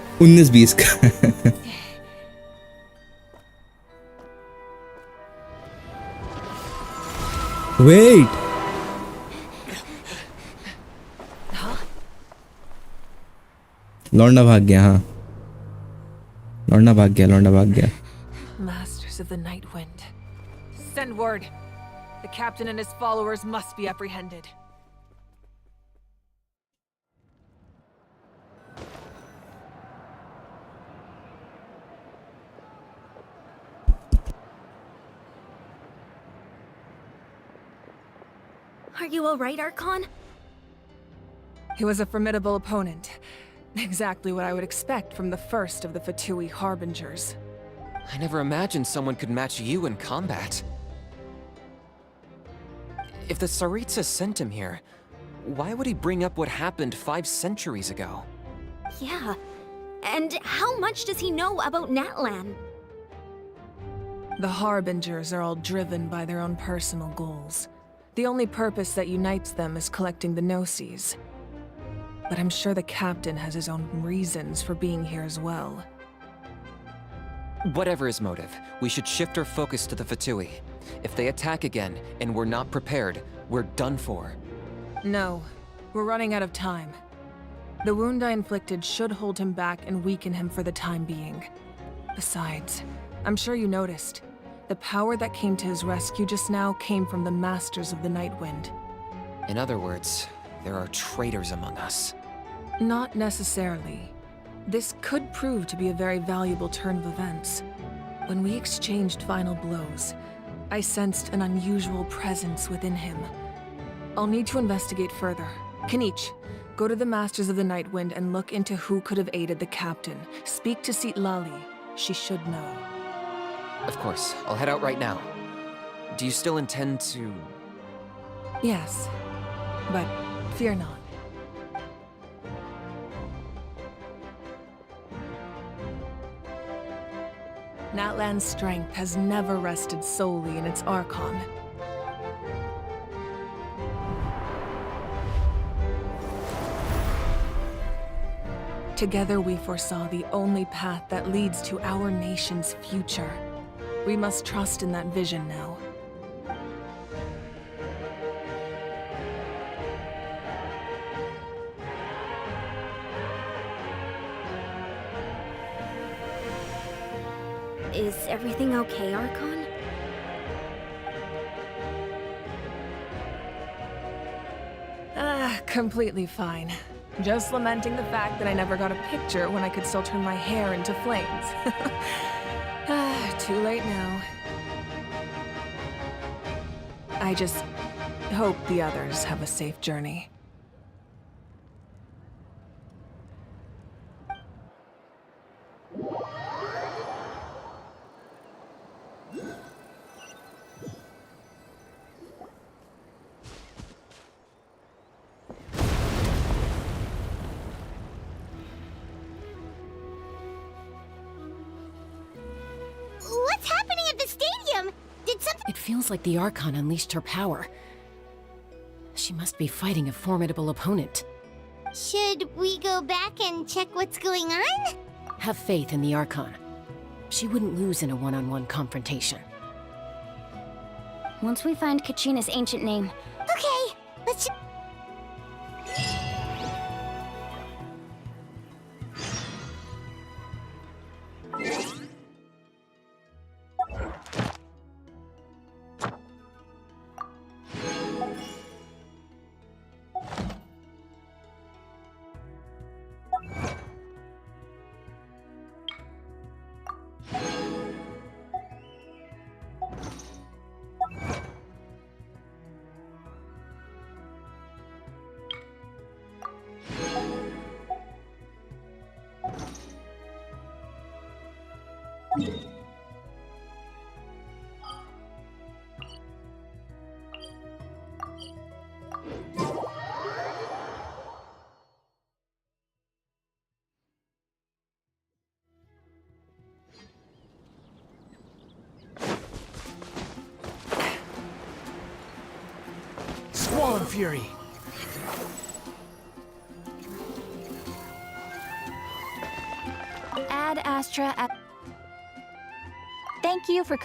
19-20 का वेट लौंडा भाग गया। हाँ लौंडा भाग गया। Masters of the Night Wind. Send word. The captain and his followers must be apprehended. Are you alright, Archon? He was a formidable opponent. Exactly what I would expect from the first of the Fatui Harbingers. I never imagined someone could match you in combat. If the Tsaritsa sent him here, why would he bring up what happened 5 centuries ago? Yeah. And how much does he know about Natlan? The Harbingers are all driven by their own personal goals. The only purpose that unites them is collecting the Gnosis. But I'm sure the captain has his own reasons for being here as well. Whatever his motive, we should shift our focus to the Fatui. If they attack again, and we're not prepared, we're done for. No, we're running out of time. The wound I inflicted should hold him back and weaken him for the time being. Besides, I'm sure you noticed, the power that came to his rescue just now came from the Masters of the Night Wind. In other words, there are traitors among us. Not necessarily. This could prove to be a very valuable turn of events. When we exchanged final blows, I sensed an unusual presence within him. I'll need to investigate further. Kanich, go to the Masters of the Night Wind and look into who could have aided the captain. Speak to Sitlali. She should know. Of course, I'll head out right now. Do you still intend to... Yes, but fear not. Natlan's strength has never rested solely in its Archon. Together we foresaw the only path that leads to our nation's future. We must trust in that vision now. Is everything okay, Archon? Completely fine. Just lamenting the fact that I never got a picture when I could still turn my hair into flames. Too late now. I just hope the others have a safe journey. What's happening at the stadium? Did something— It feels like the Archon unleashed her power. She must be fighting a formidable opponent. Should we go back and check what's going on? Have faith in the Archon. She wouldn't lose in a one-on-one confrontation. Once we find Kachina's ancient name. Okay, let's... Squall Fury! Ad Astra at... Thank you for